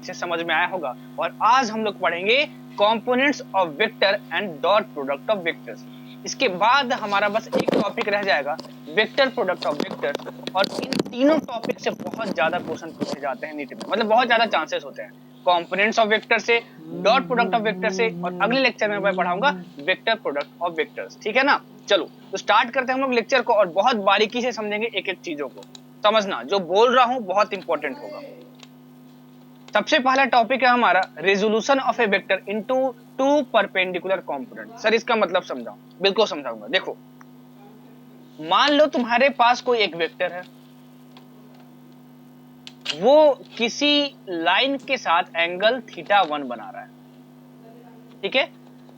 अच्छे समझ में आया होगा। और आज हम लोग पढ़ेंगे components of vector and dot product of vectors. इसके बाद हमारा बस एक टॉपिक रह जाएगा, वेक्टर प्रोडक्ट ऑफ वेक्टर्स। और इन तीनों टॉपिक से बहुत ज्यादा क्वेश्चन पूछे जाते हैं नीट में, मतलब बहुत ज्यादा चांसेस होते हैं, कंपोनेंट्स ऑफ वेक्टर से, डॉट प्रोडक्ट ऑफ वेक्टर से, और अगले लेक्चर में मैं पढ़ाऊंगा वेक्टर प्रोडक्ट ऑफ वेक्टर्स। ठीक है ना? चलो तो स्टार्ट करते हैं हम लोग लेक्चर को, और बहुत बारीकी से समझेंगे एक एक चीजों को। समझना, जो बोल रहा हूं बहुत इंपॉर्टेंट होगा। सबसे पहला टॉपिक है हमारा resolution of a vector into two perpendicular component. Sir इसका मतलब समझाओ। बिल्कुल समझाऊंगा। देखो, मान लो तुम्हारे पास कोई एक वेक्टर है, वो किसी लाइन के साथ एंगल θ1 बना रहा है। ठीक है?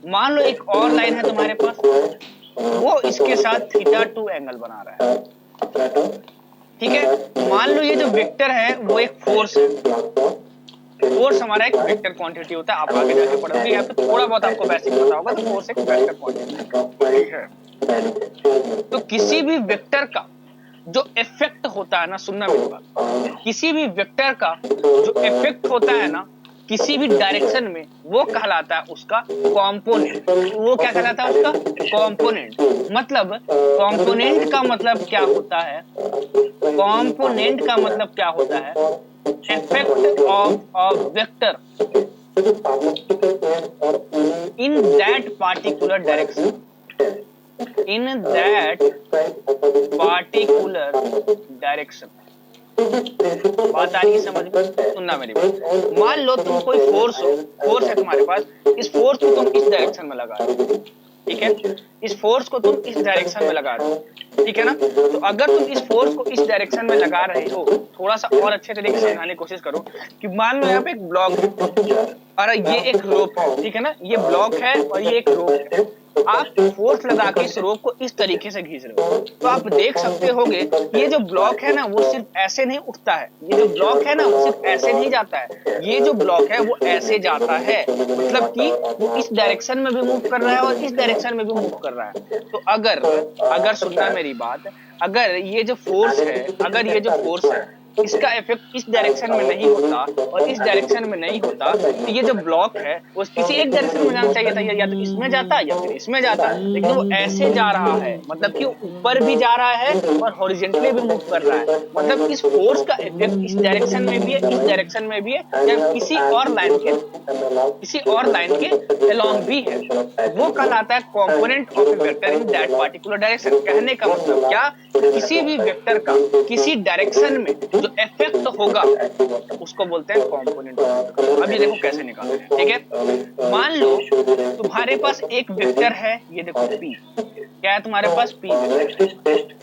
मान लो एक और लाइन है तुम्हारे पास, वो इसके साथ θ2 एंगल बना रहा है। ठीक है? मान लो ये जो वेक्टर है वो एक फोर्स है। फोर्स हमारा एक वेक्टर क्वांटिटी होता है, आप आगे जाके पढ़ोगे, यहाँ पे थोड़ा बहुत आपको बेसिक पता होगा। तो फोर्स एक वेक्टर क्वांटिटी है। तो किसी भी वेक्टर का जो इफेक्ट होता है ना, सुनना मेरी बात, किसी भी वेक्टर का जो इफेक्ट होता है ना किसी भी डायरेक्शन में, वो कहलाता है उसका कंपोनेंट। वो क्या कहलाता है? उसका कंपोनेंट। मतलब कंपोनेंट का मतलब क्या होता है? कंपोनेंट का मतलब क्या होता है? effect of a vector in that particular direction, in that particular direction। बात आ रही है समझ में? सुनना मेरी बात। मान लो तुम कोई फोर्स है तुम्हारे पास, इस फोर्स को तुम इस डायरेक्शन में लगा रहे हो। ठीक है? इस फोर्स को तुम इस डायरेक्शन में लगा रहे हो। ठीक है ना? तो अगर तुम इस फोर्स को इस डायरेक्शन में लगा रहे हो, थोड़ा सा और अच्छे तरीके से समझाने की कोशिश करो कि मान लो यहाँ पे एक ब्लॉक है और ये एक रोप है। ठीक है ना? ये ब्लॉक है और ये एक रोप है। आप फोर्स लगा के इस रोप को इस तरीके से खींच रहे हो, तो आप देख सकते होगे ये जो ब्लॉक है ना वो सिर्फ ऐसे नहीं उठता है। ये जो ब्लॉक है ना वो सिर्फ ऐसे नहीं जाता है। ये जो ब्लॉक है वो ऐसे जाता है, मतलब कि वो इस डायरेक्शन में भी मूव कर रहा है और इस डायरेक्शन में भी मूव कर रहा है। तो अगर सुनना मेरी बात, अगर ये जो फोर्स है इसका इफेक्ट इस डायरेक्शन में नहीं होता और इस डायरेक्शन में नहीं होता, तो ये जो ब्लॉक है वो किसी एक डायरेक्शन में जाना चाहिए था, या तो इसमें जाता या फिर इसमें जाता, लेकिन वो ऐसे जा रहा है, मतलब कि ऊपर भी जा रहा है और हॉरिजॉन्टली भी मूव कर रहा है। मतलब इस फोर्स का इफेक्ट इस डायरेक्शन में भी है, इस डायरेक्शन में भी है, या किसी और लाइन के अलोंग भी है। वो कहलाता है component of a vector in that particular direction. कहने का मतलब क्या? किसी भी वेक्टर का किसी डायरेक्शन में जो इफेक्ट होगा उसको बोलते हैं कंपोनेंट। अब ये देखो कैसे निकालते हैं। ठीक है? मान लो तुम्हारे पास एक वेक्टर है, ये देखो P। क्या है तुम्हारे पास? P vector.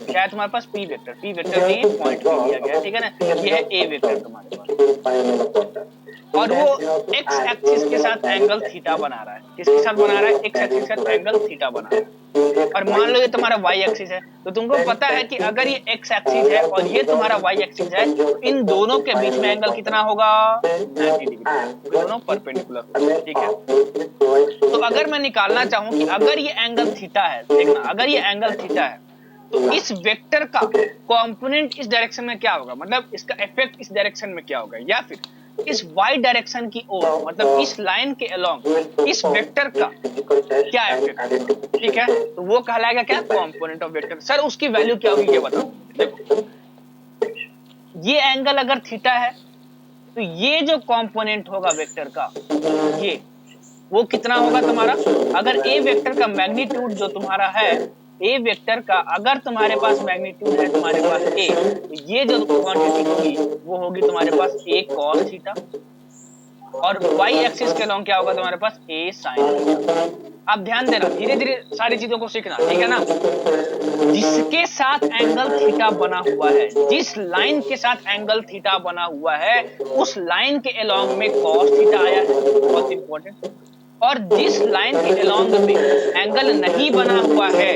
क्या है तुम्हारे पास? P vector. P वेक्टर में ये पॉइंट P दिया गया है। ठीक है ना? ये है A वेक्टर तुम्हारे पास, और वो x एक्सिस के साथ एंगल थीटा बना रहा है। किसके साथ बना रहा है? x एक्सिस के साथ एंगल थीटा बना रहा है। और मान लो ये तुम्हारा y एक्सिस है, तो तुमको पता है कि अगर ये x एक्सिस है और ये तुम्हारा y एक्सिस है, तो इन दोनों के बीच में एंगल कितना होगा? 90 डिग्री। दोनों परपेंडिकुलर। ठीक है? तो अगर मैं निकालना चाहूं कि अगर ये एंगल थीटा है, देखना, अगर ये एंगल थीटा है तो इस वेक्टर का कंपोनेंट इस डायरेक्शन में क्या होगा, मतलब इसका इफेक्ट इस डायरेक्शन में क्या होगा, या फिर इस y डायरेक्शन की ओर, मतलब इस लाइन के अलोंग इस वेक्टर का क्या इफेक्ट। ठीक है? तो वो कहलाएगा क्या? Component of vector. सर उसकी वैल्यू क्या होगी ये बताओ। देखो, ये एंगल अगर थीटा है तो ये जो कंपोनेंट होगा वेक्टर का, ये वो कितना होगा तुम्हारा? अगर a वेक्टर का मैग्नीट्यूड जो तुम्हारा है, a वेक्टर का अगर तुम्हारे पास मैग्नीट्यूड है तुम्हारे पास a, तो ये जो क्वांटिटी होगी वो होगी तुम्हारे पास a cos थीटा, और y एक्सिस के अलोंग क्या होगा तुम्हारे पास? a sin theta. आप ध्यान देना, धीरे धीरे सारी चीजों को सीखना। ठीक है ना? जिसके साथ एंगल थीटा बना हुआ है, जिस लाइन के साथ एंगल थीटा बना हुआ है, उस लाइन के अलोंग में cos थीटा आया है। बहुत इंपॉर्टेंट। और जिस लाइन के अलोंग में एंगल नहीं बना हुआ है,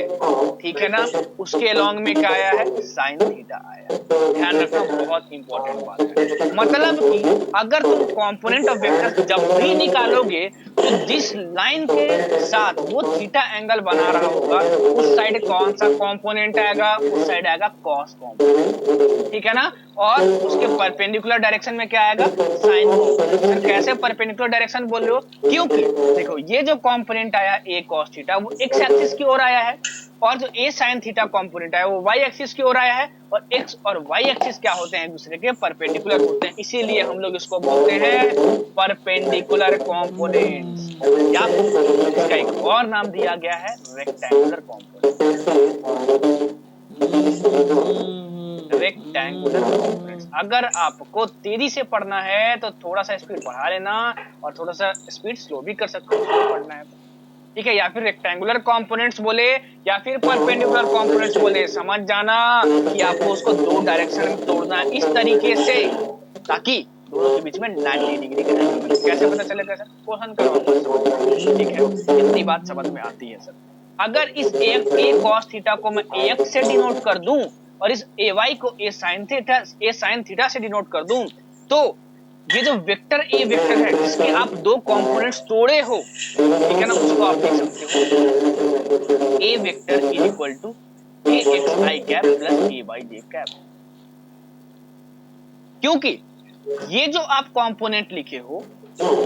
ठीक है ना, उसके अलोंग में क्या आया है? साइन थीटा आया। ध्यान रखना, बहुत इंपॉर्टेंट बात है। मतलब कि अगर तुम कंपोनेंट ऑफ वेक्टर जब भी निकालोगे तो तो जिस लाइन के साथ वो थीटा एंगल बना रहा होगा उस साइड कौन सा कंपोनेंट आएगा, उस साइड आएगा कॉस कंपोनेंट, ठीक है ना। और उसके परपेंडिकुलर डायरेक्शन में क्या आएगा, साइन कंपोनेंट। कैसे परपेंडिकुलर डायरेक्शन बोल रहे हो, क्योंकि देखो ये जो कंपोनेंट आया a cos थीटा वो x एक्सिस की ओर आया है, और जो a sin थीटा कंपोनेंट आया वो y एक्सिस की ओर आया है, और x और y एक्सिस क्या होते हैं, एक दूसरे के परपेंडिकुलर होते हैं, इसीलिए हम लोग इसको बोलते हैं परपेंडिकुलर कंपोनेंट्स, या इसका एक और नाम दिया गया है रेक्टेंगुलर कंपोनेंट। Rectangular components. अगर आपको तेजी से पढ़ना है तो थोड़ा सा स्पीड बढ़ा लेना और थोड़ा सा स्पीड स्लो भी कर सकते हो पढ़ना है, ठीक है। या फिर रेक्टेंगुलर कंपोनेंट्स बोले या फिर परपेंडिकुलर कंपोनेंट्स बोले, समझ जाना कि आपको उसको दो डायरेक्शन में तोड़ना है इस तरीके से, ताकि दोनों के बीच में 90 डिग्री का एंगल बने। कैसे पता चलेगा सर, क्वेश्चन करो, ठीक है। इतनी बात समझ में आती है सर। अगर इस a cos थीटा को मैं ax से डिनोट कर दूं और इस ay को a sin थीटा से डिनोट कर दूं, तो ये जो वेक्टर a वेक्टर है जिसके आप दो कंपोनेंट्स तोड़े हो, ठीक है ना, उसको आप लिख सकते हो a vector is equal to axi cap plus ay cap. क्योंकि ये जो आप कंपोनेंट लिखे हो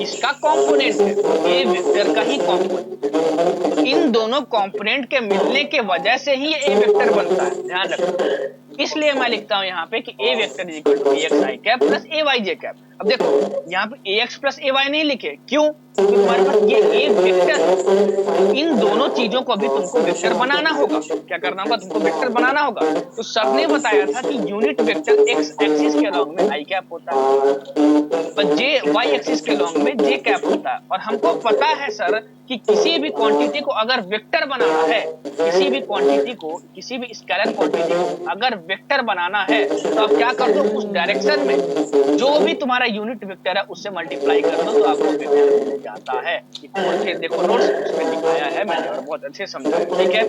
इसका कंपोनेंट है, ए वेक्टर का ही कंपोनेंट, इन दोनों कंपोनेंट के मिलने के वजह से ही ए वेक्टर बनता है, ध्यान रखना। इसलिए मैं लिखता हूं यहाँ पे कि a vector is equal to axi cap plus ayj cap. अब देखो यहाँ पे ax प्लस ay नहीं लिखे, क्यों, क्योंकि तुम्हारे पास ये ए वेक्टर, इन दोनों चीजों को भी तुमको वेक्टर बनाना होगा। क्या करना होगा, तुमको वेक्टर बनाना होगा। तो सर ने बताया था कि यूनिट वेक्टर x एक्सिस के अलॉन्ग में i कैप होता है और j y एक्सिस के अलॉन्ग में j कैप होता है। और हमको पता है सर कि किसी भी क्वांटिटी को अगर वेक्टर बनाना है, किसी भी क्वांटिटी को, किसी भी स्केलर क्वांटिटी को अगर वेक्टर बनाना है तो आप क्या कर दो, उस डायरेक्शन में जो भी तुम्हारा यूनिट वेक्टर है उससे मल्टीप्लाई कर दो तो आपको वेक्टर मिल जाता है। फिर देखो नोट्स उसमें दिखाया है मैंने और बहुत अच्छे समझाया, ठीक है।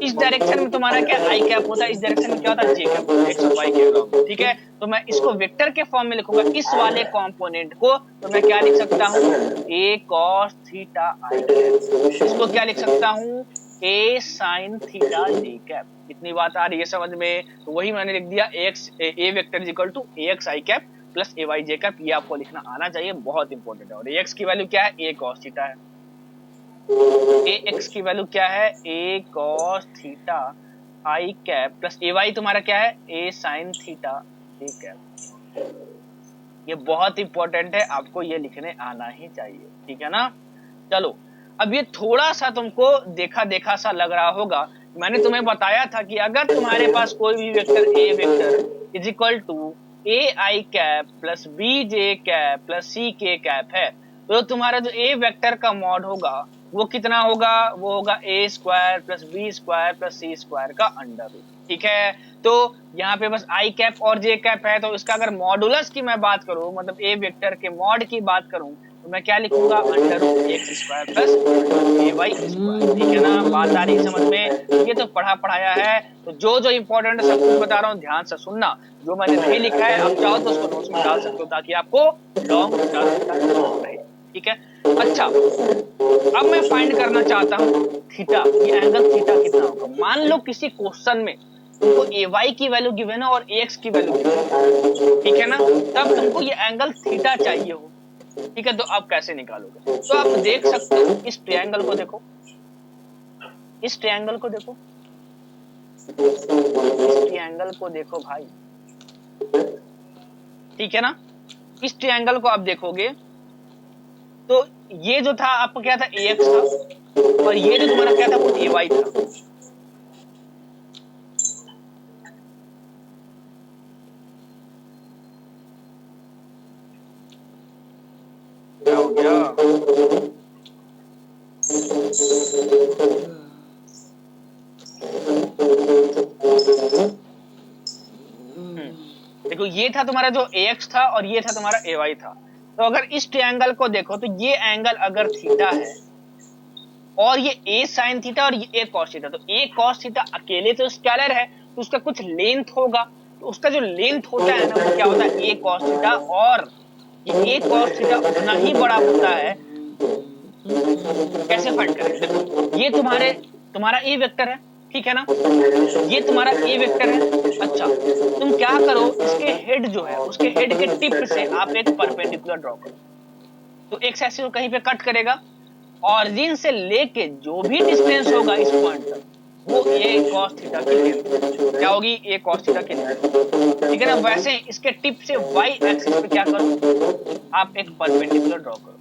इस डायरेक्शन में तुम्हारा क्या आई कैप होता है, इस डायरेक्शन में क्या होता है, जे कैप होता है, एक्स और वाई के अलॉन्ग, ठीक है। तो मैं इसको वेक्टर के फॉर्म में लिखूंगा, इस वाले कंपोनेंट को तो मैं क्या लिख सकता हूँ, a cos theta i cap. इसको क्या लिख सकता हूँ, a sin theta j cap. इतनी बात आ रही है समझ में, तो वही मैंने लिख दिया a vector is equal to axi cap plus ayj cap. ये आपको लिखना आना चाहिए, बहुत इंपॉर्टेंट है। और ax की वैल्यू क्या है, a cos थीटा है, ax की वैल्यू क्या है, a cos theta i cap plus ay तुम्हारा क्या है, a sin theta j cap. ये बहुत इंपॉर्टेंट है, आपको ये लिखने आना ही चाहिए, ठीक है ना। चलो अब ये थोड़ा सा तुमको देखा देखा सा लग रहा होगा, मैंने तुम्हें बताया था कि अगर तुम्हारे पास कोई भी vector a vector is equal to a i cap plus b j cap plus c k cap है, तो तुम्हारा जो a वेक्टर का मॉड होगा वो कितना होगा, वो होगा a square plus b square plus c square का अंडर रूट, ठीक है। तो यहाँ पे बस i कैप और j कैप है, तो इसका अगर मॉडुलस की मैं बात करूं, मतलब a वेक्टर के मॉड की बात करूं, तो मैं क्या लिखूंगा, under root x square plus ay square, ठीक है ना। बात आ रही है समझ में, ये तो पढ़ा पढ़ाया है। तो जो जो इंपॉर्टेंट सब कुछ बता रहा हूँ ध्यान से सुनना, जो मैंने नहीं लिखा है आप चाहो तो उसको नोट्स में डाल सकते हो ताकि आपको लॉन्ग रहे, ठीक है। अच्छा अब मैं फाइंड करना चाहता हूँ थीटा, ये एंगल थीटा कितना होगा। मान लो किसी क्वेश्चन में तुमको ay की वैल्यू गिवन है और ax की वैल्यू गिवन है, ठीक है ना, तब तुमको ये एंगल थीटा चाहिए हो, ठीक है। तो आप कैसे निकालोगे, तो आप देख सकते हो, इस ट्रायंगल को देखो, इस ट्रायंगल को देखो, इस ट्रायंगल को देखो भाई, ठीक है ना। इस ट्रायंगल को आप देखोगे तो ये जो था आपको क्या था, ax था, और ये जो तुम्हारा क्या था वो ay था। क्या हो गया, देखो ये था तुम्हारा जो ax था और ये था तुम्हारा ay था। तो अगर इस ट्रायंगल को देखो तो ये एंगल अगर थीटा है और ये a sin थीटा और ये a cos थीटा, तो a cos थीटा अकेले तो स्केलर है तो उसका कुछ लेंथ होगा, तो उसका जो लेंथ होता है ना वो क्या होता है, a cos थीटा, और ये a cos थीटा उतना ही बड़ा होता है कैसे फाइंड करें? देखो ये तुम्हारा ए वेक्टर है, ठीक है ना, ये तुम्हारा ए वेक्टर है। अच्छा, तुम क्या करो, इसके हेड जो है, उसके हेड के टिप से आप एक परपेंडिकुलर ड्रॉ करो। तो एक्स एक्सिस को कहीं पे कट करेगा, ऑरिजिन से लेके जो भी डिस्टेंस होगा इस पॉइंट तक, वो ए कॉस थीटा की लेंथ क्या होगी, ए कॉस थीटा की लेंथ, ठीक है ना। वैसे इसके टिप से वाई एक्सिस पे क्या करो, आप एक परपेंडिकुलर ड्रॉ करो,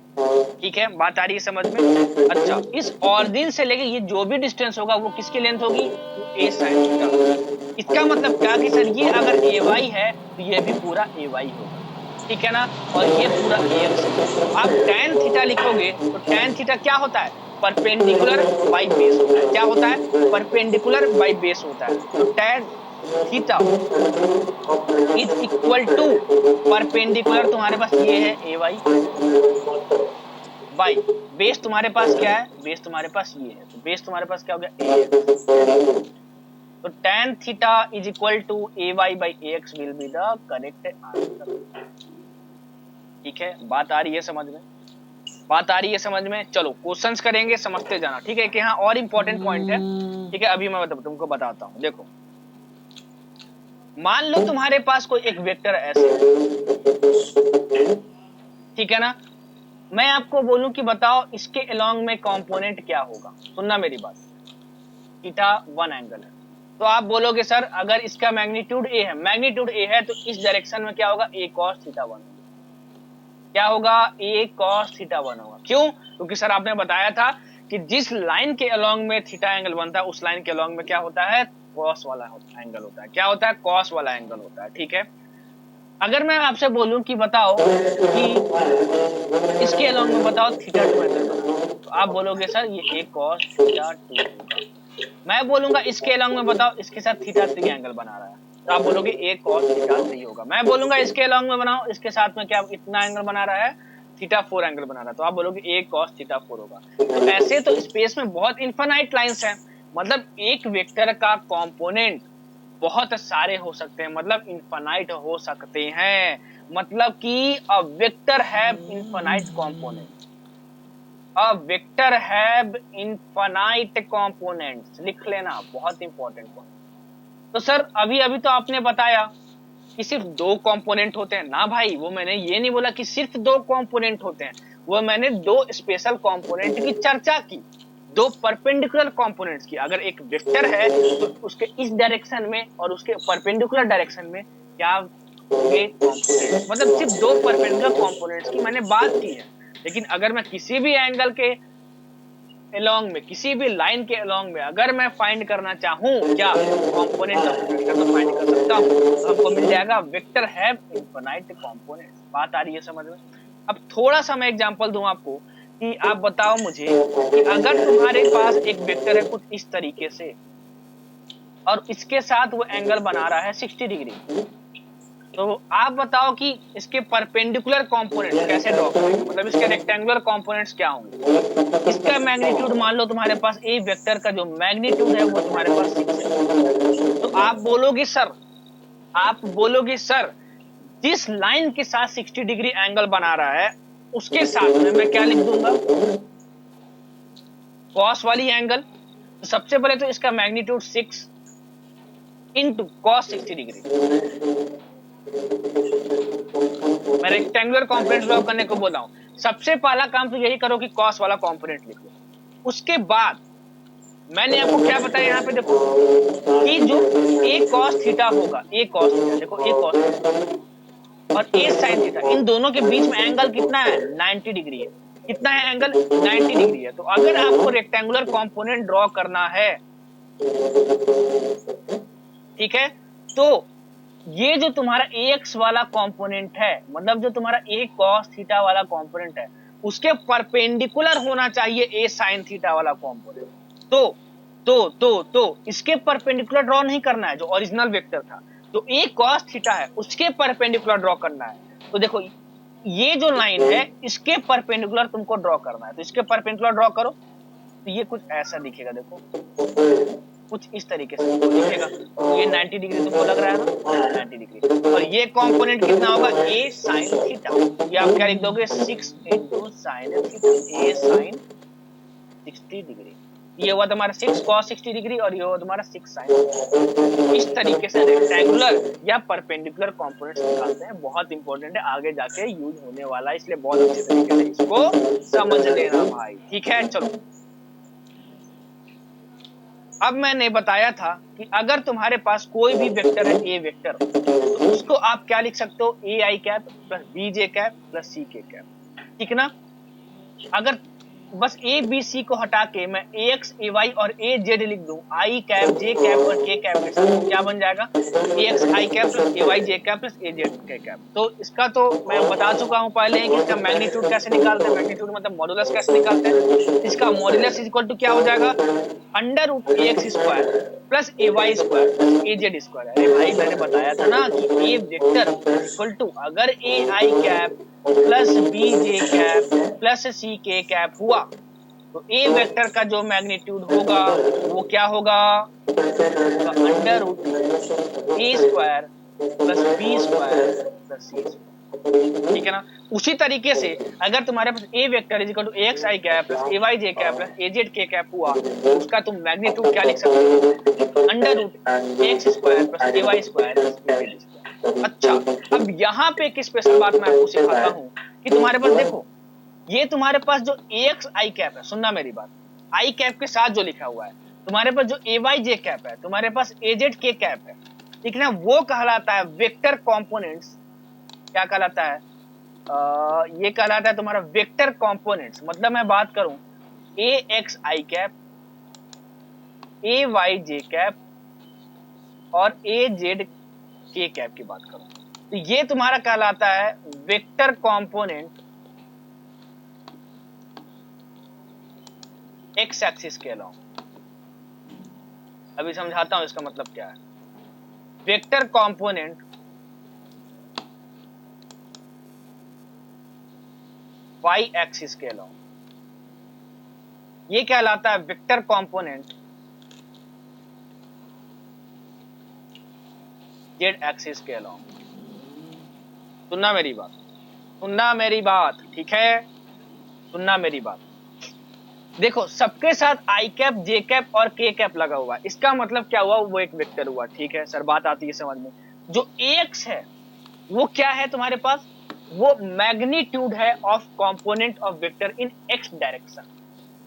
ठीक है, बात आ रही है समझ में। अच्छा, इस ऑरिजिन से लेके ये जो भी डिस्टेंस होगा वो किसकी लेंथ होगी, ए साइन थीटा। इसका मतलब क्या कि सर ये अगर ए वाई है तो ये भी पूरा ए वाई होगा, ठीक है ना, और ये पूरा एक्स। आप tan थीटा लिखोगे तो tan थीटा क्या होता है, परपेंडिकुलर बाई बेस होता है। क्या होता है, परपेंडिकुलर बाई बेस होता है। तो tan theta is equal to perpendicular, तुम्हारे पास ये है ए वाई बाई बेस, तुम्हारे पास क्या है, बेस तुम्हारे पास ये है, तो बेस तुम्हारे पास क्या हो गया, ए एक्स। तो tan theta is equal to A Y by A X will be the correct answer, ठीक है, बात आ रही है समझ में, बात आ रही है समझ में। चलो क्वेश्चंस करेंगे, समझते जाना, ठीक है, कि हाँ और इंपॉर्टेंट पॉइंट है, ठीक है, अभी मैं तुमको बताता हूँ। देखो मान लो तुम्हारे पास कोई एक वेक्टर ऐसे है, ठीक है ना, मैं आपको बोलूं कि बताओ इसके अलोंग में कंपोनेंट क्या होगा, सुनना मेरी बात, थीटा 1 एंगल है, तो आप बोलोगे सर अगर इसका मैग्नीट्यूड ए है, मैग्नीट्यूड ए है तो इस डायरेक्शन में क्या होगा, ए कॉस थीटा 1, क्या होगा, ए कॉस थीटा 1 होगा। क्यों, क्योंकि सर आपने बताया था कि जिस लाइन के अलोंग में थीटा एंगल बनता है उस लाइन के अलोंग में क्या होता है, कॉस वाला एंगल होता है। क्या होता है, कॉस वाला एंगल होता है, ठीक है। अगर मैं आपसे बोलूं कि बताओ कि इसके अलोंग में बताओ थीटा 2 एंगल बनाओ, तो आप बोलोगे सर ये ए कॉस थीटा 2 होगा। मैं बोलूंगा इसके अलोंग में बताओ इसके साथ थीटा 3 एंगल बना रहा है, तो आप बोलोगे ए कॉस थीटा 3 होगा। मैं बोलूंगा इसके अलोंग में बनाओ इसके साथ में क्या इतना एंगल बना रहा है, थीटा 4 एंगल बना रहा है, तो आप बोलोगे ए कॉस थीटा 4 होगा। तो ऐसे तो स्पेस में बहुत इनफाइनाइट लाइंस हैं, मतलब एक वेक्टर का कंपोनेंट बहुत सारे हो सकते हैं, मतलब इनफाइनाइट हो सकते हैं, मतलब कि a vector have infinite component, a vector have infinite components, लिख लेना, बहुत इंपॉर्टेंट पॉइंट। तो सर अभी अभी तो आपने बताया कि सिर्फ 2 कंपोनेंट होते हैं ना भाई, वो मैंने ये नहीं बोला कि सिर्फ 2 कंपोनेंट होते हैं, वो मैंने 2 स्पेशल कंपोनेंट की चर्चा की, 2 परपेंडिकुलर कंपोनेंट्स की। अगर एक वेक्टर है तो उसके इस डायरेक्शन में और उसके परपेंडिकुलर डायरेक्शन में क्या होंगे कंपोनेंट्स, मतलब सिर्फ 2 परपेंडिकुलर कंपोनेंट्स की मैंने बात की है। लेकिन अगर मैं किसी भी एंगल के अलोंग में, किसी भी लाइन के अलोंग में अगर मैं फाइंड करना चाहूं क्या कंपोनेंट ऑफ वेक्टर, तो फाइंड कर सकता हूं, तो हमको मिल जाएगा वेक्टर हैव इनफिनिट कंपोनेंट्स। बात आ रही है समझ में। अब थोड़ा सा मैं एग्जांपल दूं आपको कि आप बताओ मुझे कि अगर तुम्हारे पास एक वेक्टर है कुछ इस तरीके से और इसके साथ वो एंगल बना रहा है 60 डिग्री, तो आप बताओ कि इसके परपेंडिकुलर कंपोनेंट्स कैसे ड्रॉ करेंगे, मतलब इसके रेक्टेंगुलर कंपोनेंट्स क्या होंगे। इसका मैग्नीट्यूड मान लो तुम्हारे पास ए वेक्टर का जो मैग्नीट्यूड है वो तुम्हारे पास 6 है, तो आप बोलोगे सर जिस लाइन के साथ 60 डिग्री एंगल बना रहा है उसके साथ में मैं क्या लिख दूंगा, कॉस वाली एंगल। तो सबसे पहले तो इसका मैग्नीट्यूड 6 इंटू कॉस 60 डिग्री, मैं रेक्टेंगुलर कंपोनेंट ड्रॉ करने को बोला हूं। सबसे पहला काम तो यही करो कि कॉस वाला कंपोनेंट लिख लो। उसके बाद मैंने आपको क्या बताया यहाँ पे, देखो कि जो ए कॉस थीटा होगा, ए कॉस थीटा, देखो ए कॉस थीटा और ए साइन थीटा, इन दोनों के बीच में एंगल कितना है, 90 डिग्री है। कितना है एंगल, 90 डिग्री है। तो अगर आपको रेक्टेंगुलर कंपोनेंट ड्रॉ करना है, ठीक है, तो ये जो तुम्हारा ax वाला कंपोनेंट है, मतलब जो तुम्हारा a cos थीटा वाला कंपोनेंट है, उसके परपेंडिकुलर होना चाहिए a sin थीटा वाला कंपोनेंट। तो इसके परपेंडिकुलर ड्रॉ नहीं करना है जो ओरिजिनल वेक्टर था, तो a cos थीटा है उसके परपेंडिकुलर ड्रॉ करना है। तो देखो ये जो लाइन है इसके परपेंडिकुलर तुमको ड्रॉ करना है, तो इसके परपेंडिकुलर ड्रॉ करो, तो ये कुछ ऐसा दिखेगा, देखो कुछ इस तरीके से दिखेगा। तो ये 90 डिग्री तुमको लग रहा है ना, 90 डिग्री। और ये कंपोनेंट कितना होगा, a sin थीटा। ये आप क्या लिख दोगे, 6 into sin theta, a sin 60 degree. ये हुआ तुम्हारा 6 cos 60 डिग्री और ये हुआ तुम्हारा 6 sin। इस तरीके से रेक्टेंगुलर या परपेंडिकुलर कंपोनेंट्स निकालते हैं। बहुत इंपॉर्टेंट है, आगे जाके यूज होने वाला है, इसलिए बहुत अच्छे तरीके से इसको समझ लेना भाई। ठीक है, चलो अब मैंने बताया था कि अगर तुम्हारे पास कोई भी वेक्टर है, ए वेक्टर, तो उसको आप क्या लिख सकते हो, a i cap plus b j cap plus c k cap. ठीक ना। अगर बस ए बी सी को हटा के मैं ए एक्स ए वाई और ए जेड लिख दूं, आई कैप जे कैप और के कैप के साथ, क्या बन जाएगा, ए x i cap plus a y j cap plus a z k cap. तो इसका तो मैं बता चुका हूं पहले ही कि इसका मैग्नीट्यूड कैसे निकालते हैं, मैग्नीट्यूड मतलब मॉडुलस कैसे निकालते हैं। इसका मॉडुलस इज इक्वल टू क्या हो जाएगा, under root A x square plus a y square plus a z square. अरे भाई मैंने बताया था ना कि ए वेक्टर इक्वल टू अगर a i cap plus b j cap plus c k cap हुआ तो ए वेक्टर का जो मैग्नीट्यूड होगा वो क्या होगा, under root a square plus B square plus c square. ठीक है ना। उसी तरीके से अगर तुम्हारे पास a vector is equal to a x i cap plus a y j cap plus a z k cap हुआ तो उसका तुम मैग्नीट्यूड क्या लिख सकते हो, under root x square plus a y square plus a z square. अच्छा, अब यहाँ पे एक स्पेशल बात मैं आपको सिखाता हूँ कि तुम्हारे पास देखो, ये तुम्हारे पास जो ए एक्स आई कैप है, सुनना मेरी बात, आई कैप के साथ जो लिखा हुआ है, तुम्हारे पास जो ए वाई जे कैप है, तुम्हारे पास ए जेड के कैप है, ठीक है ना, वो कहलाता है वेक्टर कंपोनेंट्स। क्या कहलाता है, ये कहलाता है तुम्हारा वेक्टर कंपोनेंट्स। मतलब मैं बात करूं ए x i cap, A y j cap और ए जेड के कैप की बात करूं तो ये तुम्हारा कहलाता है वेक्टर कंपोनेंट एक्स एक्सिस के अलोंग। अभी समझाता हूं इसका मतलब क्या है। वेक्टर कंपोनेंट वाई एक्सिस के अलोंग, ये कहलाता है वेक्टर कंपोनेंट जेड एक्सिस के अलोंग। सुनना मेरी बात, सुनना मेरी बात, ठीक है, सुनना मेरी बात। देखो सबके साथ आई कैप जे कैप और के कैप लगा हुआ है, इसका मतलब क्या हुआ, वो एक वेक्टर हुआ। ठीक है सर, बात आती है समझ में। जो एक्स है वो क्या है तुम्हारे पास, वो मैग्नीट्यूड है of component of vector in x direction.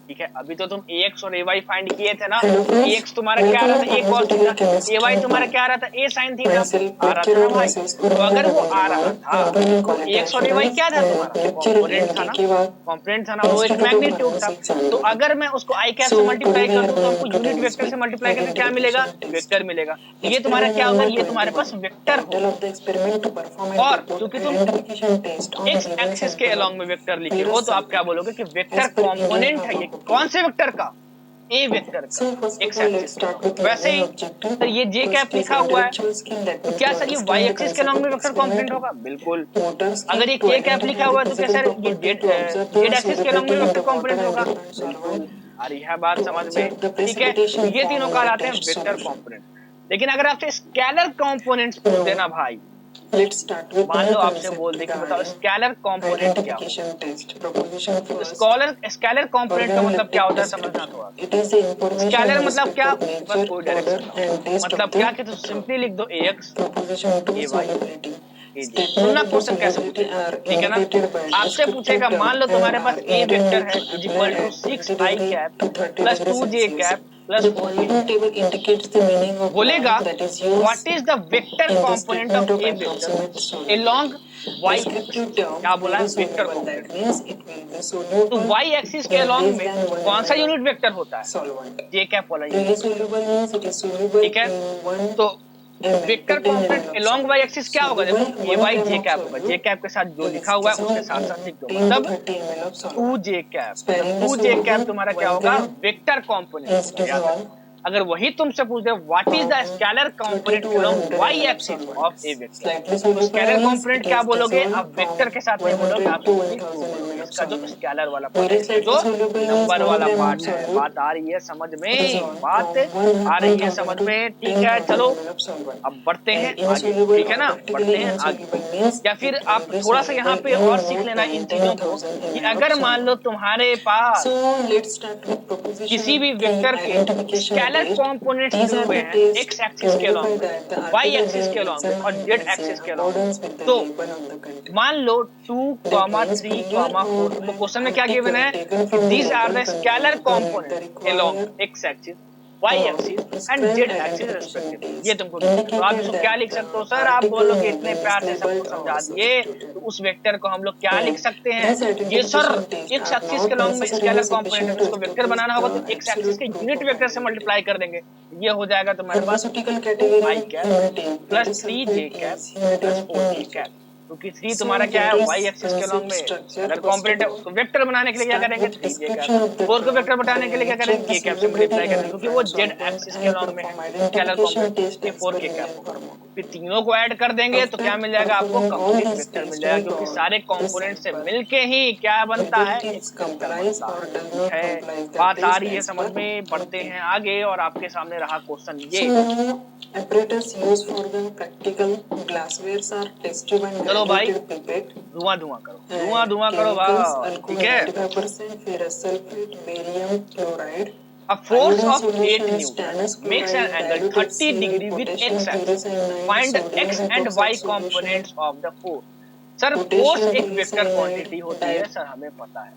ठीक है, अभी तो तुम ax और ay फाइंड किए थे ना, ax तुम्हारा क्या आ रहा था, a cos थीटा, ay तुम्हारा क्या आ रहा था, a sin थीटा आ रहा था ना भाई। तो अगर वो आ रहा था तो ax और ay क्या था तुम्हारा, कंपोनेंट था ना, कंपोनेंट था ना, वो एक मैग्नीट्यूड था। तो अगर मैं उसको i कैप से मल्टीप्लाई कर दूं तो हमको यूनिट वेक्टर से मल्टीप्लाई करके क्या मिलेगा, वेक्टर मिलेगा। ये तुम्हारा क्या होगा, ये तुम्हारे पास वेक्टर होगा। और क्योंकि तुम एक्स एक्सिस के अलोंग में वेक्टर लिखे हो तो आप क्या बोलोगे कि वेक्टर कंपोनेंट है ये, कौन से वेक्टर का, ए वेक्टर का, एक्स एक्सिस। वैसे ही तो ये जे कैप लिखा हुआ है तो क्या सर ये वाई एक्सिस के अलोंग में वेक्टर कंपोनेंट होगा, बिल्कुल। अगर ये के कैप लिखा हुआ है तो क्या सर ये जेड एक्सिस के अलोंग में वेक्टर कंपोनेंट होगा, बिल्कुल। अरे यह बात समझ में, ठीक है। ये तीनों कहलाते हैं वेक्टर कंपोनेंट। लेकिन अगर आपसे स्केलर कंपोनेंट्स पूछ देना भाई, मान लो आपसे बोल दे कि बताओ स्केलर कंपोनेंट क्या होता है, स्केलर कंपोनेंट का मतलब क्या होता है समझना थोड़ा। स्केलर मतलब क्या, बस कोई डायरेक्शन, मतलब क्या कि तुम सिंपली लिख दो ax ay सुनना क्वेश्चन कैसे पूछेगा, ठीक है ना। आपसे पूछेगा मान लो तुम्हारे पास a वेक्टर है is equal to 6i cap plus 2j cap plus 4 बोलेगा what is the vector component of a vector along y axis. क्या बोला है, वेक्टर कंपोनेंट। तो y एक्सिस के अलोंग में कौन सा यूनिट वेक्टर होता है, j कैप वाला यूनिट, ठीक है। तो vector component along y axis क्या होगा, देखो ए वाई जे कैप होगा, जे कैप के साथ जो लिखा हुआ है उसके साथ साथ लिख दो, मतलब 2j कैप, 2j कैप तुम्हारा क्या होगा, वेक्टर कंपोनेंट। अगर वही तुमसे पूछ दे what is the scalar component along y axis of a vector, तो स्केलर कंपोनेंट क्या बोलोगे आप, वेक्टर के साथ नहीं बोलोगे, आप इसका जो स्केलर वाला पार्ट है, जो नंबर वाला पार्ट है। बात आ रही है समझ में? बात आ रही है समझ में? ठीक है, चलो अब बढ़ते हैं आगे, ठीक है ना, बढ़ते हैं आगे। या फिर आप थोड़ा सा यहाँ पे और सीख लेना इन चीजों को कि अगर मान लो तुम्हारे पास किसी भी वेक्टर के स्केलर कंपोनेंट्स दिए हुए हैं एक्स एक्सिस के अलॉन्ग में, वाई एक्सिस के अलॉन्ग में और जेड एक्सिस के अलॉन्ग में, तो मान लो 2, 3, 4, तो क्वेश्चन में क्या गिवन है कि these are the scalar component along X axis, Y axis and Z axis respectively. ये तुमको तो आप इसको क्या लिख सकते हो सर? आप बोलो कि इतने प्यार से सबको समझा दिए, तो उस वेक्टर को हम लोग क्या लिख सकते हैं? ये सर एक्स एक्सिस के अलॉन्ग में स्केलर कंपोनेंट है, उसको वेक्टर बनाना होगा तो एक्स एक्सिस के यूनिट वेक्टर से मल्टीप्लाई कर देंगे। ये हो जाएगा तुम्हारे पास i cap plus 3j cap plus 4j cap, क्योंकि 3 तुम्हारा क्या है वाई एक्सिस के अलॉन्ग में स्केलर कंपोनेंट है, उसको वेक्टर बनाने के लिए क्या करेंगे 3j कैप, 4 को वेक्टर बनाने के लिए क्या करेंगे k कैप से मल्टीप्लाई करेंगे, क्योंकि वो z एक्सिस के अलॉन्ग में है स्केलर कंपोनेंट, ये 4k कैप होगा। फिर तीनों को ऐड कर देंगे तो क्या मिल जाएगा आपको? कंप्लीट वेक्टर मिल जाएगा, क्योंकि सारे कंपोनेंट से मिलके ही क्या बनता है? एक वेक्टर बनता है। बात आ रही है समझ में? बढ़ते हैं आगे और आपके सामने रहा क्वेश्चन ये। चलो भाई धुआं धुआं करो, धुआं करो भाई, ठीक है। A force of 8 Newton makes an angle 30 degree with x axis. Find x and y components of the force. Sir force एक वेक्टर क्वांटिटी होती है सर, हमें पता है।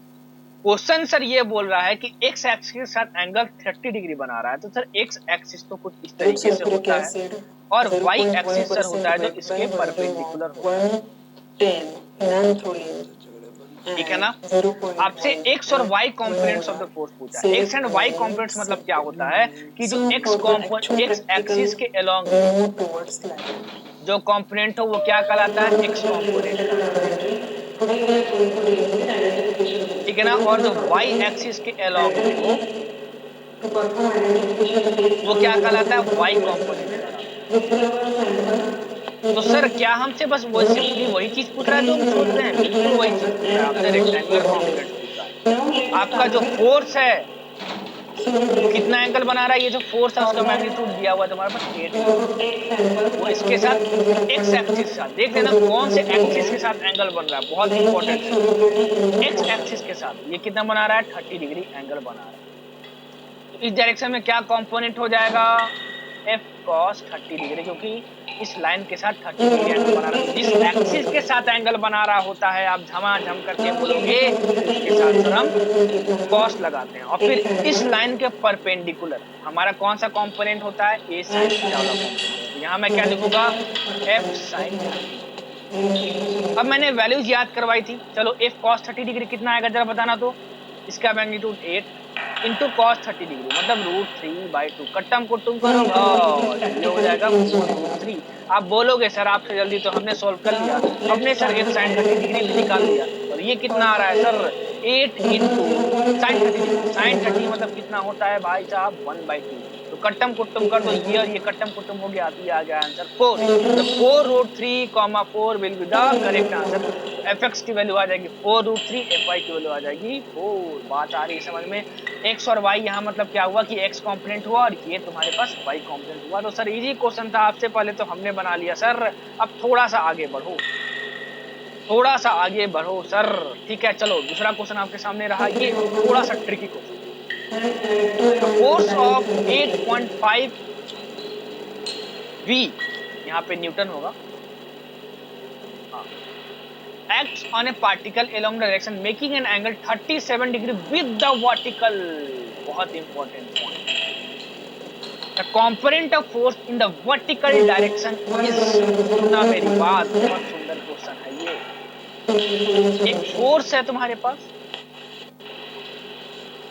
क्वेश्चन सर ये बोल रहा है कि x एक्सिस के साथ एंगल 30 डिग्री बना रहा है, तो सर x एक्सिस तो कुछ इस तरीके से होता है और y एक्सिस सर होता है जो इसके परपेंडिकुलर होता है, ठीक है ना। आपसे x और y components of the force पूछा है। x एंड y कंपोनेंट्स मतलब क्या होता है कि जो x एक्सिस के अलोंग जो कंपोनेंट हो वो क्या कहलाता है? x कंपोनेंट, ठीक है ना। और जो y एक्सिस के अलोंग हो वो क्या कहलाता है? y component. तो सर क्या हमसे बस वही चीज पूछ रहा है जो हम सोच रहे हैं? बिल्कुल वही चीज पूछ रहा है आपसे, रेक्टेंगुलर कंपोनेंट पूछ रहा है। आपका जो फोर्स है वो कितना एंगल बना रहा है? ये जो फोर्स है उसका मैग्नीट्यूड दिया हुआ है तुम्हारे पास 8, वो इसके साथ एक्स एक्सिस साथ देख लेना कौन से एक्सिस के साथ एंगल बन रहा है, बहुत इंपॉर्टेंट है। एक्स एक्सिस के साथ ये कितना बना रहा है? 30 डिग्री एंगल बना रहा है। तो इस डायरेक्शन में क्या कंपोनेंट हो जाएगा? f cos 30 डिग्री, क्योंकि इस लाइन के साथ 30 डिग्री एंगल बना रहा है। जिस एक्सिस के साथ एंगल बना रहा होता है आप झमाझम करके बोलोगे इसके साथ सर हम कॉस लगाते हैं। और फिर इस लाइन के परपेंडिकुलर हमारा कौन सा कंपोनेंट होता है? a sin थीटा वाला कंपोनेंट। तो यहाँ मैं क्या लिखूंगा? f sin theta. अब मैंने वैल्यूज याद करवाई थी, चलो f cos 30 डिग्री कितना आएगा जरा बताना तो। इसका मैग्नीट्यूड 8 इंटू कॉस 30 डिग्री मतलब √3/2, कट्टम कुट्टुम करो ये हो जाएगा √3। आप बोलोगे सर आपसे जल्दी तो हमने सॉल्व कर लिया, हमने सर एक sin 30 डिग्री भी निकाल लिया। और ये कितना आ रहा है sir? 8 into sin 30 degree. sin 30 मतलब कितना होता है भाई साहब? 1/2। तो कट्टम कुट्टम कर दो, ये और ये कट्टम कुट्टम हो गया, तो ये आ गया आंसर 4। तो 4√3,4 will be the correct answer. fx की वैल्यू आ जाएगी 4√3, fy की वैल्यू आ जाएगी 4। बात आ रही है समझ में? x और y यहाँ मतलब क्या हुआ कि x कंपोनेंट हुआ और ये तुम्हारे पास y कंपोनेंट हुआ। तो सर इजी क्वेश्चन था, आपसे पहले तो हमने बना लिया सर। अब थोड़ा सा आगे बढ़ो, थोड़ा सा आगे बढ़ो सर, ठीक है। चलो दूसरा क्वेश्चन आपके सामने रहा, ये थोड़ा सा tricky question. Force of 8.5 v, यहाँ पे न्यूटन होगा, acts on a particle along the direction making an angle 37 degree with the vertical। बहुत important point. The component of force in the vertical direction is, सुनना मेरी बात, बहुत सुंदर question है ये। एक फोर्स है तुम्हारे पास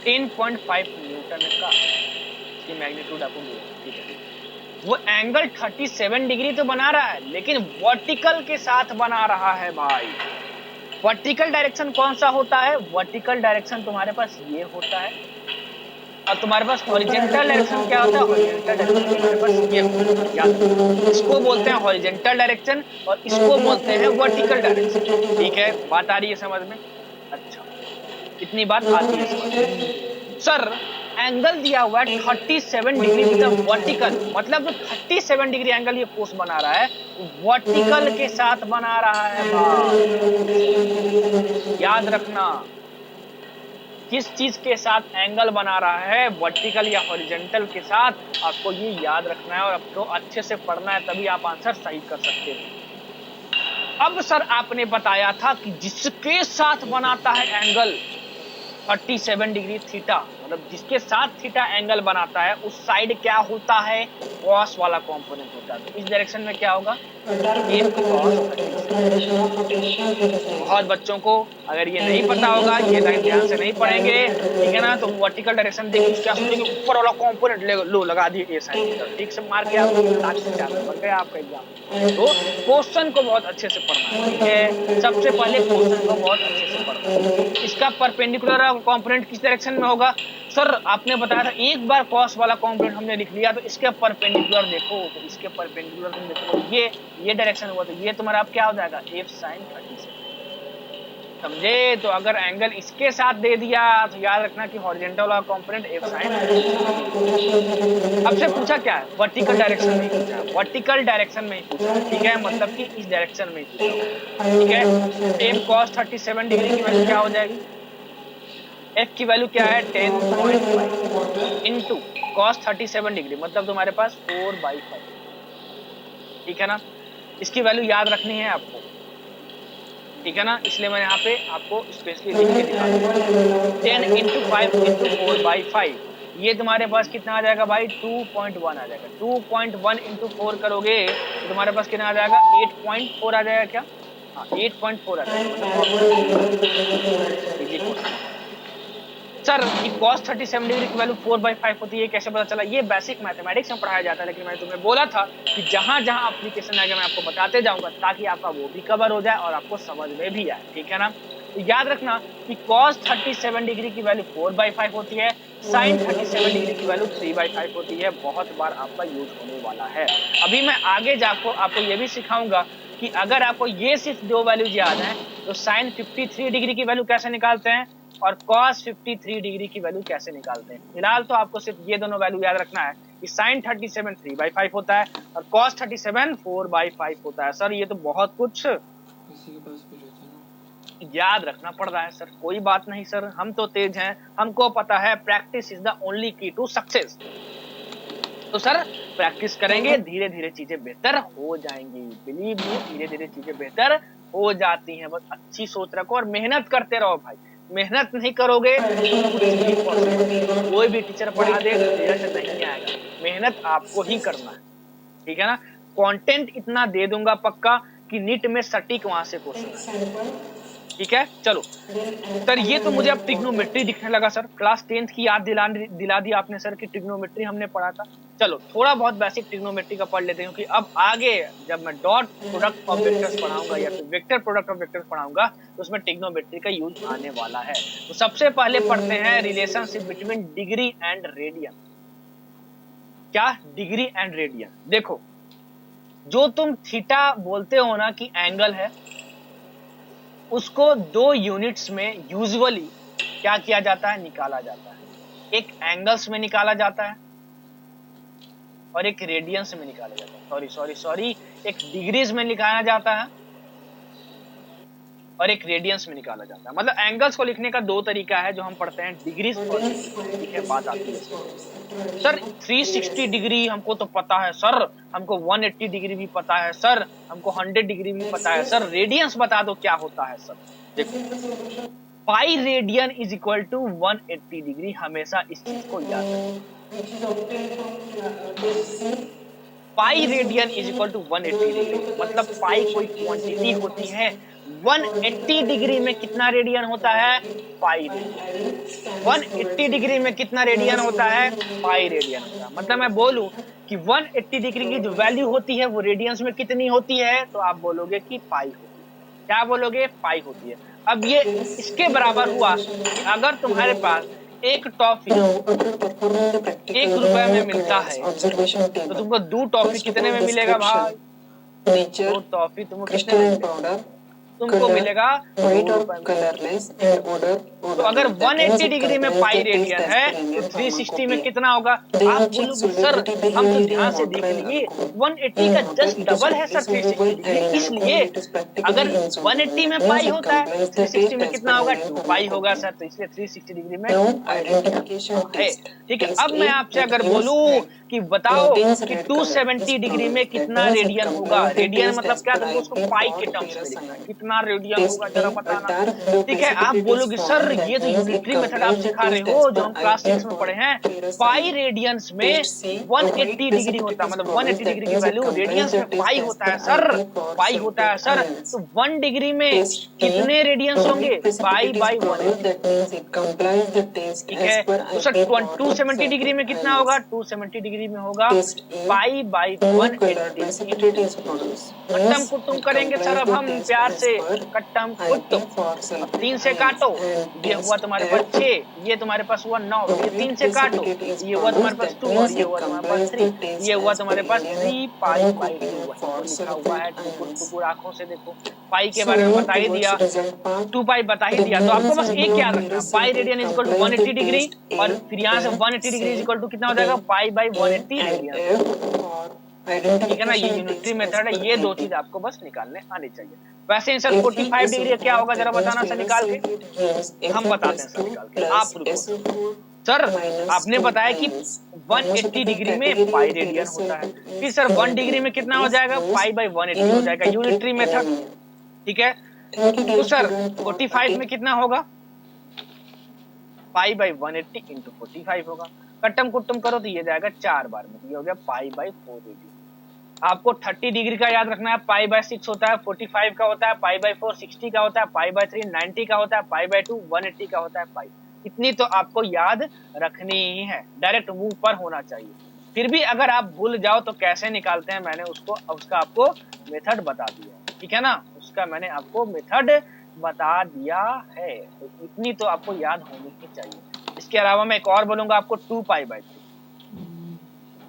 10.5 न्यूटन का, इसकी मैग्नीट्यूड आपको मिलेगा, ठीक है। वो एंगल 37 डिग्री तो बना रहा है लेकिन वर्टिकल के साथ बना रहा है भाई। वर्टिकल डायरेक्शन कौन सा होता है? वर्टिकल डायरेक्शन तुम्हारे पास ये होता है और तुम्हारे पास हॉरिजॉन्टल डायरेक्शन क्या होता है? हॉरिजॉन्टल डायरेक्शन तुम्हारे पास ये होता है। इसको बोलते हैं हॉरिजॉन्टल डायरेक्शन और इसको बोलते हैं वर्टिकल डायरेक्शन, ठीक है। बात आ रही है समझ में? अच्छा, इतनी बात आती है समझ। सर एंगल दिया हुआ है 37 डिग्री विद वर्टिकल, मतलब जो 37 डिग्री एंगल ये कोस बना रहा है वर्टिकल के साथ बना रहा है बात। याद रखना किस चीज के साथ एंगल बना रहा है, वर्टिकल या हॉरिजॉन्टल के साथ, आपको ये याद रखना है और आपको अच्छे से पढ़ना है, तभी आप आंसर सही कर सकते हो। अब सर आपने बताया था कि जिसके साथ बनाता है एंगल 37 डिग्री थीटा, मतलब जिसके साथ थीटा एंगल बनाता है उस साइड क्या होता है, कॉस वाला कंपोनेंट होता है। तो इस डायरेक्शन में क्या होगा, बहुत बच्चों को अगर ये नहीं पता होगा, ये लाइन ध्यान से नहीं पढ़ेंगे, ठीक है ना, तो वर्टिकल डायरेक्शन देख क्या सोचेंगे, ऊपर वाला कंपोनेंट लो लगा दिए ए साइन थीटा, ठीक से मार के आप 4 नंबर गया आपका एग्जाम। तो क्वेश्चन को बहुत अच्छे से पढ़ना है, ठीक है, सबसे पहले क्वेश्चन को बहुत अच्छे से पढ़ना है। इसका परपेंडिकुलर कंपोनेंट किस डायरेक्शन में होगा, सर आपने बताया था एक बार कॉस वाला कंपोनेंट हमने लिख लिया, तो इसके परपेंडिकुलर देखो, तो इसके परपेंडिकुलर तुम देखो ये डायरेक्शन हुआ, तो ये तुम्हारा अब क्या हो जाएगा एफ साइन 37, समझे। तो अगर एंगल इसके साथ दे दिया तो याद रखना कि हॉरिजॉन्टल वाला कंपोनेंट एफ साइन। अब से पूछा क्या है, वर्टिकल डायरेक्शन में पूछा है, वर्टिकल डायरेक्शन में पूछा है, ठीक है, मतलब कि इस डायरेक्शन में पूछा, ठीक है। एफ कॉस 37 डिग्री की वैल्यू क्या हो जाएगी, एफ की वैल्यू क्या है 10.5 इंटू कॉस 37 डिग्री, मतलब तुम्हारे पास 4/5, ठीक है ना। इसकी वैल्यू याद रखनी है आपको, ठीक है ना, इसलिए मैं यहाँ पे आपको स्पेशली लिख के दिखा दूंगा। 10 इंटू 5 इंटू 4/5, ये तुम्हारे पास कितना आ जाएगा भाई 2.1 आ जाएगा। 2.1 इंटू 4 करोगे तो तुम्हारे पास कितना आ जाएगा 8.4 आ जाएगा क्या, हाँ 8.4 आ जाएगा। सर ये cos 37 डिग्री की वैल्यू 4/5 होती है, कैसे पता चला, ये बेसिक मैथमेटिक्स में पढ़ाया जाता है, लेकिन मैंने तुम्हें बोला था कि जहां जहां एप्लीकेशन आएगा मैं आपको बताते जाऊंगा ताकि आपका वो भी कवर हो जाए और आपको समझ में भी आए, ठीक है ना। तो याद रखना कि cos 37 डिग्री की वैल्यू 4/5 होती है, sin 37 डिग्री की वैल्यू 3/5 होती है, बहुत बार आपका यूज होने वाला है। अभी मैं आगे जाकर आपको ये भी सिखाऊंगा कि अगर आपको ये सिर्फ दो वैल्यूज याद है तो sin 53 डिग्री की वैल्यू कैसे निकालते हैं और cos 53 डिग्री की वैल्यू कैसे निकालते हैं। फिलहाल तो आपको सिर्फ ये दोनों वैल्यू याद रखना है कि sin 37 3/5 होता है और cos 37 4/5 होता है। सर ये तो बहुत कुछ याद रखना पड़ रहा है सर, कोई बात नहीं सर, हम तो तेज हैं, हमको पता है प्रैक्टिस इज द ओनली की टू सक्सेस। तो सर प्रैक्टिस करेंगे धीरे धीरे चीजें बेहतर हो जाएंगी, बिलीव मी धीरे धीरे चीजें बेहतर हो जाती हैं, बस अच्छी सोच रखो और मेहनत करते रहो भाई। मेहनत नहीं करोगे तो कुछ भी पॉसिबल, कोई भी टीचर पढ़ा दे रिजल्ट नहीं आएगा, मेहनत आपको ही करना है, ठीक है ना। कंटेंट इतना दे दूंगा पक्का कि नीट में सटीक वहां से क्वेश्चन, ठीक है। चलो सर ये तो मुझे अब ट्रिग्नोमेट्री दिखने लगा सर, क्लास 10th की याद दिला दी आपने सर कि ट्रिग्नोमेट्री हमने पढ़ा था। चलो थोड़ा बहुत बेसिक ट्रिग्नोमेट्री का पढ़ लेते हैं, क्योंकि अब आगे जब मैं डॉट प्रोडक्ट ऑफ वेक्टर्स पढ़ाऊंगा या फिर वेक्टर प्रोडक्ट ऑफ वेक्टर्स पढ़ाऊंगा तो उसमें ट्रिग्नोमेट्री का यूज आने वाला है। तो सबसे पहले पढ़ते हैं relationship between degree and radian. क्या, डिग्री एंड रेडियन। देखो जो तुम थीटा बोलते हो ना कि एंगल है, उसको दो यूनिट्स में यूजुअली क्या किया जाता है, निकाला जाता है। एक एंगल्स में निकाला जाता है और एक रेडियंस में निकाला जाता है, सॉरी एक डिग्रीज में निकाला जाता है और एक रेडियंस में निकाला जाता है। मतलब एंगल्स को लिखने का दो तरीका है जो हम पढ़ते हैं, डिग्रीज और, ठीक है, बात आती है सर 360 डिग्री हमको तो पता है सर, हमको 180 डिग्री भी पता है सर, हमको 100 डिग्री भी पता है सर, रेडियंस बता दो क्या होता है सर। देखो pi radian is equal to 180 degree, हमेशा इस चीज को याद रखो, pi radian is equal to 180 degree, मतलब पाई कोई क्वांटिटी होती है, 180 डिग्री में कितना रेडियन होता है, पाई रेडियन। 180 डिग्री में कितना रेडियन होता है, पाई रेडियन होता है। मतलब मैं बोलूं कि 180 डिग्री की जो वैल्यू होती है वो रेडियंस में कितनी होती है, तो आप बोलोगे कि पाई होती है। क्या बोलोगे, पाई होती है। अब ये इसके बराबर हुआ कि अगर तुम्हारे पास एक टॉफी 1 रुपए में मिलता है तो तुमको 2 टॉफी कितने में मिलेगा भाई, 2 टॉफी तुमको कितने में मिलेगा, तुमको मिलेगा 2 रुपए में। तो अगर 180 डिग्री में पाई रेडियन है तो 360 में कितना होगा? आप बोलोगे सर हम तो ध्यान से देख लिए 180 का जस्ट डबल है सर 360 डिग्री, इसलिए अगर 180 में पाई होता है 360 में कितना होगा? 2 पाई होगा सर, तो इसलिए 360 डिग्री में है। ठीक है, अब मैं आपसे अगर बोलूं कि बताओ कि 270 डिग्री में कितना रेडियन होगा, रेडियन मतलब क्या, तुमको उसको पाई के टर्म्स में लिखना है, कितना रेडियन होगा जरा बताना। ठीक है, आप बोलोगे सर ये तो यूनिटरी मेथड आप सिखा रहे हो जो हम क्लास 6 में पढ़े हैं, पाई रेडियंस में 180 डिग्री होता है, मतलब 180 डिग्री की वैल्यू रेडियंस में पाई होता है सर, पाई होता है सर। तो 1 डिग्री में कितने रेडियंस होंगे? Pi by 180। ठीक है, तो सर 270 डिग्री में कितना होगा? 270 डिग्री में होगा पाई बाई 180। कट्टम कुट्टुम करेंगे सर अब हम प्यार से, कट्टम कुट्टुम। 3 से काटो, ये हुआ तुम्हारे पास 6, ये तुम्हारे पास हुआ 9, ये 3 से काटो, ये हुआ तुम्हारे पास 2 और ये हुआ तुम्हारे पास 3, ये हुआ तुम्हारे पास 3 पाई बाई 2 लिखा हुआ है। टुकुर आंखों से देखो, पाई के बारे में बता ही दिया, 2 पाई बता ही दिया, तो आपको बस एक याद रखना, pi radian is equal to 180 degree, और फिर यहाँ से 180 डिग्री इज इक्वल टू कितना हो जाएगा? Pi by 180 radian. ठीक है ना, ये यूनिटरी मेथड है, ये दो चीज आपको बस निकालने आनी चाहिए। वैसे सर 45 डिग्री क्या होगा जरा बताना सर निकाल के, हम बताते हैं सर निकाल के, आप रुको। सर आपने बताया कि 180 डिग्री में पाई रेडियन होता है, फिर सर 1 डिग्री में कितना हो जाएगा? पाई बाई 180 हो जाएगा, यूनिटरी मेथड। ठीक है, तो सर 45 में कितना होगा? पाई बाई 180 इंटू 45 होगा, कट्टम कुट्टम करो तो ये जाएगा 4 बार में, ये हो गया पाई बाई 4 रेडियन। आपको 30 डिग्री का याद रखना है, पाई बाय 6 होता है, 45 का होता है, पाई बाय 4 60 का होता है, पाई बाय 3 90 का होता है, पाई बाय 2 180 का होता है, पाई। इतनी तो आपको याद रखनी ही है, डायरेक्ट मुंह पर होना चाहिए। फिर भी अगर आप भूल जाओ तो कैसे निकालते हैं, मैंने उसका आपको मेथड बता दिया, ठीक है ना, उसका मैंने आपको मेथड बता दिया है, तो इतनी तो आपको याद होनी ही चाहिए। इसके अलावा मैं एक और बोलूंगा आपको, 2 पाई बाय 3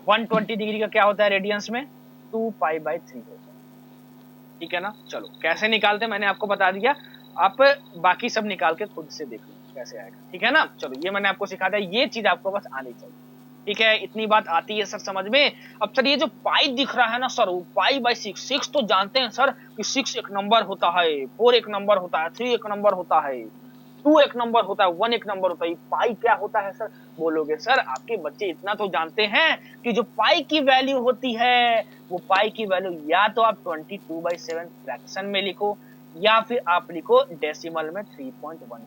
120 डिग्री का क्या होता है रेडियंस में? 2 पाई बाई 3 होता है। ठीक है ना, चलो कैसे निकालते हैं मैंने आपको बता दिया, आप बाकी सब निकाल के खुद से देख लो कैसे आएगा। ठीक है ना, चलो ये मैंने आपको सिखा दिया, ये चीज आपको बस आनी चाहिए। ठीक है, इतनी बात आती है सर समझ में। अब सर ये जो पाई दिख रहा है ना सर, वो पाई बाई 6 तो जानते हैं सर कि 6 एक नंबर होता है, 4 एक नंबर होता है, 3 एक नंबर होता है, 2 एक नंबर होता है, 1 एक नंबर होता है। पाई क्या होता है सर? बोलोगे सर आपके बच्चे इतना तो जानते हैं कि जो पाई की वैल्यू होती है, वो पाई की वैल्यू या तो आप 22/7 फ्रैक्शन में लिखो, या फिर आप लिखो डेसिमल में 3.1।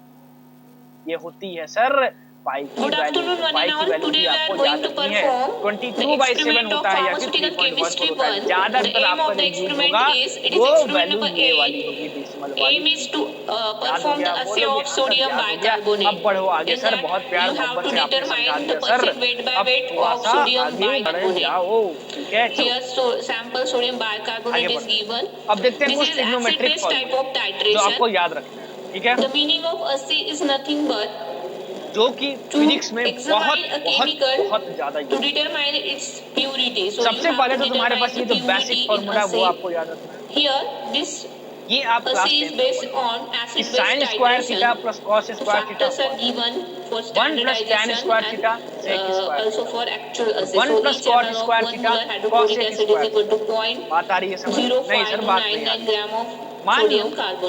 ये होती है सर पाई की वैल्यू। पाई की वैल्यू भी आपको याद रखनी है, 22/7 होता है या फिर 3.1 होता है। ज्यादातर आपका जो यूज होगा वो वैल्यू ये वाली होगी, डेसिमल वाली। अब बढ़ो आगे सर, बहुत प्यार मोहब्बत से आपने समझा दिया सर, अब थोड़ा सा आगे बढ़ जाओ। ठीक है, अब देखते हैं कुछ ट्रिग्नोमेट्रिक फॉर्मूले जो आपको याद रखना है। ठीक है, The meaning of AC is nothing but जो कि फिजिक्स में बहुत ज्यादा to determine its purity. So सबसे पहले तो तुम्हारे पास ये जो बेसिक फॉर्मूला वो आपको याद रखना है। Here this ये आप class 10 based on acid base sin square theta plus cos square theta factors are given for 1 plus tan square theta sec square, also for actual acid. 1 plus cot square theta cos square. बात आ रही है समझ? नहीं sir बात नहीं आ रही। मान लो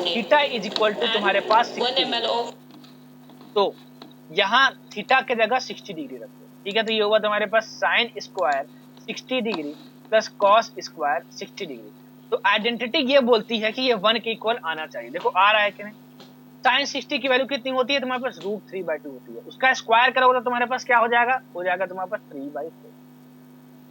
theta is equal to तुम्हारे पास 1 ml of, तो यहाँ थीटा के जगह 60 डिग्री रखो। ठीक है, तो ये होगा तुम्हारे पास sine square 60 degree plus cos square 60 degree. तो आइडेंटिटी ये बोलती है कि ये 1 के इक्वल आना चाहिए। देखो आ रहा है कि नहीं? साइन 60 की वैल्यू कितनी होती है तुम्हारे पास? √3/2 होती है। उसका स्क्वायर करोगे तो तुम्हारे पास क्या हो जाएगा? हो जाएगा तुम्हारे पास 3/4।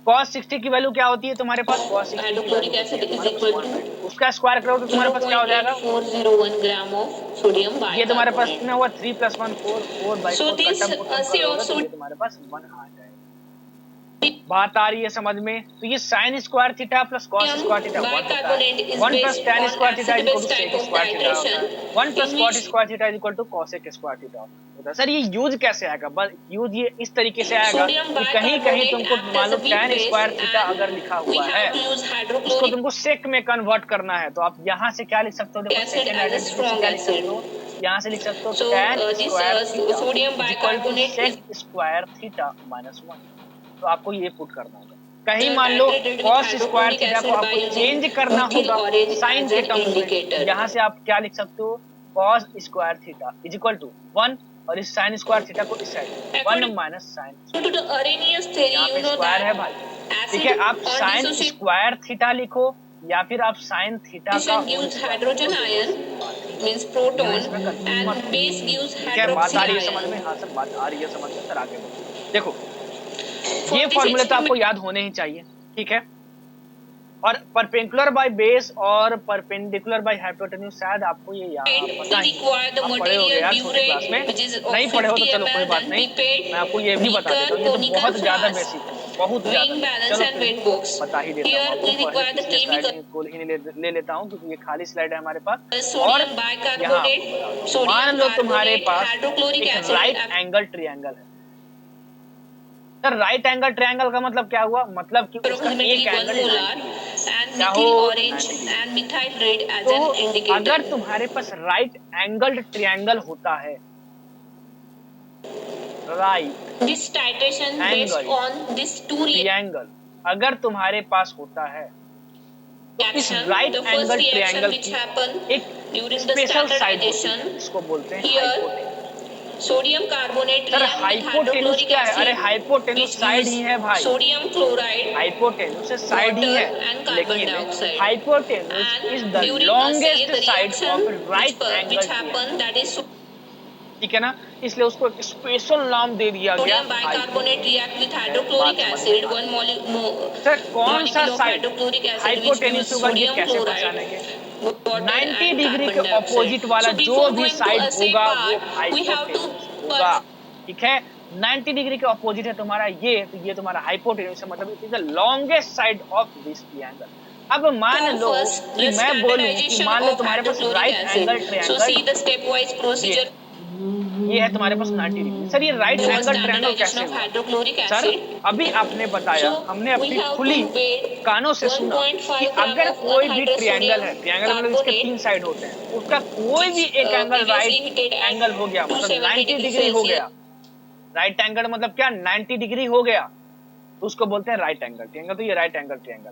cos 60 की वैल्यू क्या होती है तुम्हारे पास? cos 60 hydrochloric acid is equal to उसका स्क्वायर करोगे तो तुम्हारे पास क्या हो जाएगा? 0.401 gram of sodium bicarbonate. ये तुम्हारे पास कितना हुआ? 3 + 1 4 4/4 So this कटम CO तुम्हारे पास 1 आ जाएगा। बात आ रही है समझ में? तो ये sine square theta plus cos square theta 1 होता है, Bicarbonate is 1 plus based tan on square theta is equal to acid-base sec type of square theta होता है, titration 1 plus in cot which square theta is equal to cosec square theta होता है। Sir ये use कैसे आएगा? बस use ये इस तरीके से आएगा sodium कि कहीं कहीं bicarbonate तुमको acts मान as low a weak tan base square theta and अगर लिखा we हुआ है, have to use उसको hydrochloric तुमको सेक में कन्वर्ट करना है, तो आप यहाँ से क्या लिख सकते हो? देखो acid second as a identity से strong क्या लिख सकते acid. हो? यहाँ से लिख सकते हो So tan this square theta sodium is equal to bicarbonate is sec square theta minus 1। तो आपको ये पुट करना होगा। कहीं the मान लो titrated with cos square hydrochloric theta को acid by आपको using चेंज करना methyl होगा orange साइन as के an टर्म्स indicator. में, यहाँ से आप क्या लिख सकते हो? cos square theta is equal to 1 और इस साइन स्क्वायर थीटा को इस side 1 minus sine, To the Arrhenius theory, यहाँ you पे know स्क्वायर है that भाई, acid ठीक है? आप on sine dissociation square theta लिखो या फिर आप साइन थीटा का होल gives स्क्वायर hydrogen लिखो, ion means यहाँ proton इसमें कंफ्यूज मत and हो। base gives ठीक है, बात आ hydroxy रही है समझ ion. में? हाँ सर बात आ रही है समझ में। सर आगे बढ़ो। देखो For ये this फॉर्मूले तो आपको experiment, याद होने ही चाहिए, ठीक है? और परपेंडिकुलर बाय बेस और परपेंडिकुलर बाय हाइपोटेन्यूज शायद आपको ये यहाँ पता we ही require the आप पढ़े हो गए यार material छोटे क्लास में, burette which is of नहीं पढ़े हो तो 50 चलो कोई ml बात then नहीं, prepared मैं आपको ये भी बता beaker, देता हूँ। ये तो conical बहुत ज्यादा flask, बेसिक है, बहुत weighing ज्यादा। balance चलो and फिर weight box. बता ही देता Here हूँ we आपको। require the पिछले स्लाइड chemical को ही ले लेता हूँ क्योंकि ये खाली स्लाइड है हमारे पास। और sodium यहाँ bicarbonate, sodium मान लो तुम्हारे carbonate, पास hydrochloric एक acid. राइट एंगल ट्रायंगल है। सर राइट एंगल ट्रायंगल का मतलब क्या हुआ? मतलब कि उसका approximately एक 1 एंगल molar 90 डिग्री, and क्या methyl हो? orange 90 degree. and methyl red as तो an indicator. अगर तुम्हारे पास राइट एंगल्ड ट्रायंगल होता है, right This titration based Angle. on these two triangle अगर तुम्हारे पास होता है तो इस reaction. Right The first angle reaction triangle which की happen एक during the स्पेशल साइड होती है, standardization, इसको बोलते हैं here hypotenuse. sodium carbonate sir react with hypotenuse hydrochloric क्या है? अरे acid hypotenuse which side he gives है भाई, sodium chloride, हाइपोटेन्यूज से साइड ही water है, and carbon लेकिन dioxide. Hypotenuse is And the during longest the side reaction of which right angle which triangle, happen that is ठीक है ना? इसलिए उसको एक स्पेशल नाम दे दिया गया sodium bicarbonate react with बात hydrochloric समझ में acid, आ one सर कौन सा molecule of side hydrochloric acid which gives hypotenuse होगा, ये sodium कैसे chloride, पहचानेंगे? water 90 and डिग्री के carbon dioxide. ऑपोजिट वाला So जो before भी going to साइड assay होगा वो part, we have to hypotenuse होगा, ठीक है? 90 डिग्री के ऑपोजिट है तुम्हारा ये, तो ये तुम्हारा हाइपोटेन्यूज है, मतलब it is the longest side of this triangle. अब मान लो कि मैं बोलूं कि मान लो तुम्हारे पास right angle So see triangle the stepwise procedure. ये है तुम्हारे पास 90 डिग्री। सर ये right For angle triangle standardization कैसे of हुआ? hydrochloric sir acid. अभी आपने बताया, So हमने we अपनी have खुली to weigh कानों से सुना 1.5 कि gram अगर of कोई भी 100 ट्रायंगल है, sodium ट्रायंगल मतलब इसके carbonate, 3 साइड होते हैं, उसका कोई भी एक angle previously right heated at angle हो गया, मतलब 270 90 degree डिग्री हो Celsius. गया, राइट एंगल मतलब क्या? 90 डिग्री हो गया, तो उसको बोलते हैं राइट एंगल ट्रायंगल। तो ये राइट एंगल ट्रायंगल।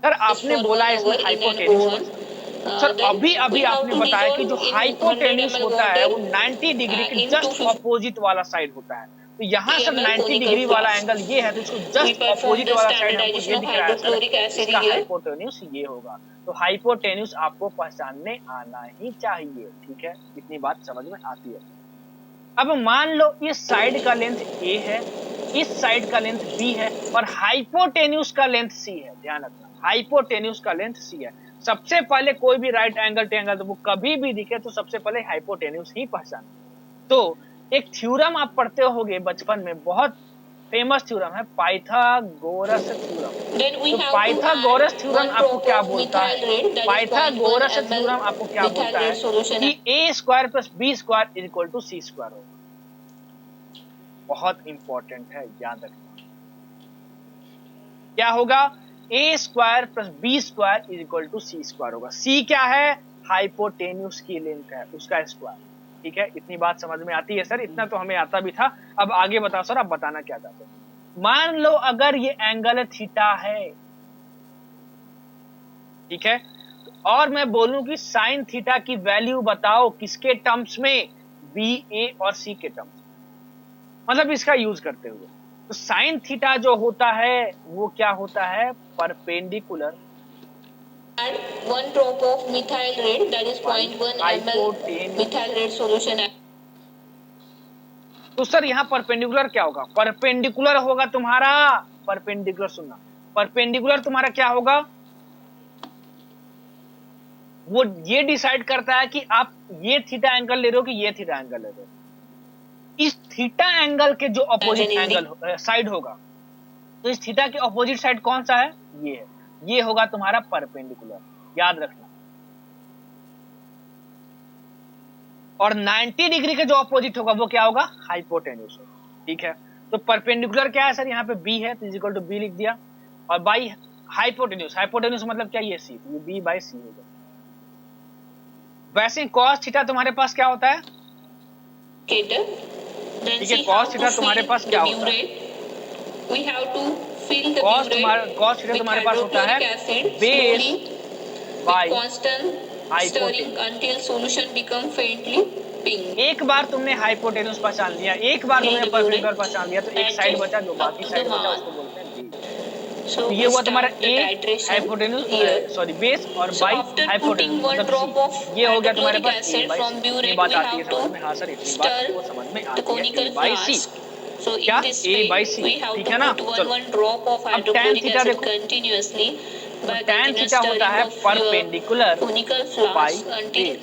सर आपने बोला है इसमें हाइपोटेन्यूज, सर अभी अभी आपने बताया कि जो हाइपोटेन्यूज होता है वो 90 डिग्री के जस्ट ऑपोजिट वाला साइड होता है। तो यहाँ सर 90 डिग्री वाला एंगल ये है, तो इसको जस्ट ऑपोजिट वाला साइड हमको ये दिख रहा है सर, इसका हाइपोटेन्यूज ये होगा। तो हाइपोटेन्यूज आपको पहचानने आना ही चाहिए, ठीक है? इतनी बात समझ में आती है। अब मान लो इस साइड का लेंथ A है, इस साइड का लेंथ B है और हाइपोटेन्यूज का लेंथ C है। ध्यान रखना, हाइपोटेन्यूज का लेंथ C है। सबसे पहले कोई भी राइट एंगल ट्रायंगल तो वो कभी भी दिखे तो सबसे पहले हाइपोटेन्यूज ही पहचान। तो एक थ्योरम आप पढ़ते होगे बचपन में, बहुत फेमस थ्योरम है, पाइथागोरस थ्योरम। तो पाइथागोरस थ्योरम आपको क्या बोलता है? पाइथागोरस थ्योरम आपको क्या बोलता है कि a square plus B square is equal to C square होगा। बहुत इंपॉर्टेंट है, याद रखना। क्या होगा? a square plus B square is equal to C square होगा। c क्या है? हाइपोटेन्यूज की लेंथ है, उसका स्क्वायर, ठीक है? इतनी बात समझ में आती है सर? इतना तो हमें आता भी था। अब आगे बताओ सर, आप बताना क्या चाहते हैं? मान लो अगर ये एंगल थीटा है, ठीक है, और मैं बोलूं कि साइन थीटा की वैल्यू बताओ किसके टर्म्स में? बी, ए और सी के टर्म्स, मतलब इसका यूज करते हुए। तो साइन थीटा जो होता है वो क्या होता है? Perpendicular and 1 drop of methyl red, that is 0.1 ml methyl red solution. तो सर यहाँ परपेंडिकुलर क्या होगा? परपेंडिकुलर होगा तुम्हारा, परपेंडिकुलर सुनना, परपेंडिकुलर तुम्हारा क्या होगा? वो ये डिसाइड करता है कि आप ये थीटा एंगल ले रहे हो कि ये थीटा एंगल ले रहे हो। इस थीटा एंगल के जो अपोजिट एंगल साइड होगा, तो इस थीटा के ऑपोजिट साइड कौन सा है? ये है, ये होगा तुम्हारा परपेंडिकुलर, याद रखना। और 90 डिग्री के जो ऑपोजिट होगा वो क्या होगा? हाइपोटेन्यूज। ठीक है, तो परपेंडिकुलर क्या है सर? यहाँ पे बी है तो इज इक्वल टू बी लिख दिया, और बाई हाइपोटेन्यूज, हाइपोटेन्यूज मतलब क्या? ये सी, ये बी बाई सी होगा। वैसे cos थीटा तुम्हारे पास क्या होता है? ठीक है, cos थीटा तुम्हारे पास क्या होता है? cos थीटा तुम्हारे पास होता है बेस बाई हाइपोटेन्यूज। एक बार तुमने हाइपोटेन्यूज पहचान लिया, एक बार तुमने परपेंडिकुलर पहचान लिया, तो एक साइड बचा, जो बाकी साइड बचा उसको बोलते हैं बी। तो ये हुआ तुम्हारा ए हाइपोटेन्यूज, सॉरी बेस, और बाई हाइपोटेन्यूज मतलब सी। ये हो गया तुम्हारे पास ए बाई सी। ये बात आती है समझ में? हाँ सर, इतनी बात वो समझ में आती है, ए बाई सी। क्या? ए बाई सी, ठीक है ना? चलो अब tan थीटा देखो, तो tan थीटा होता है perpendicular by base,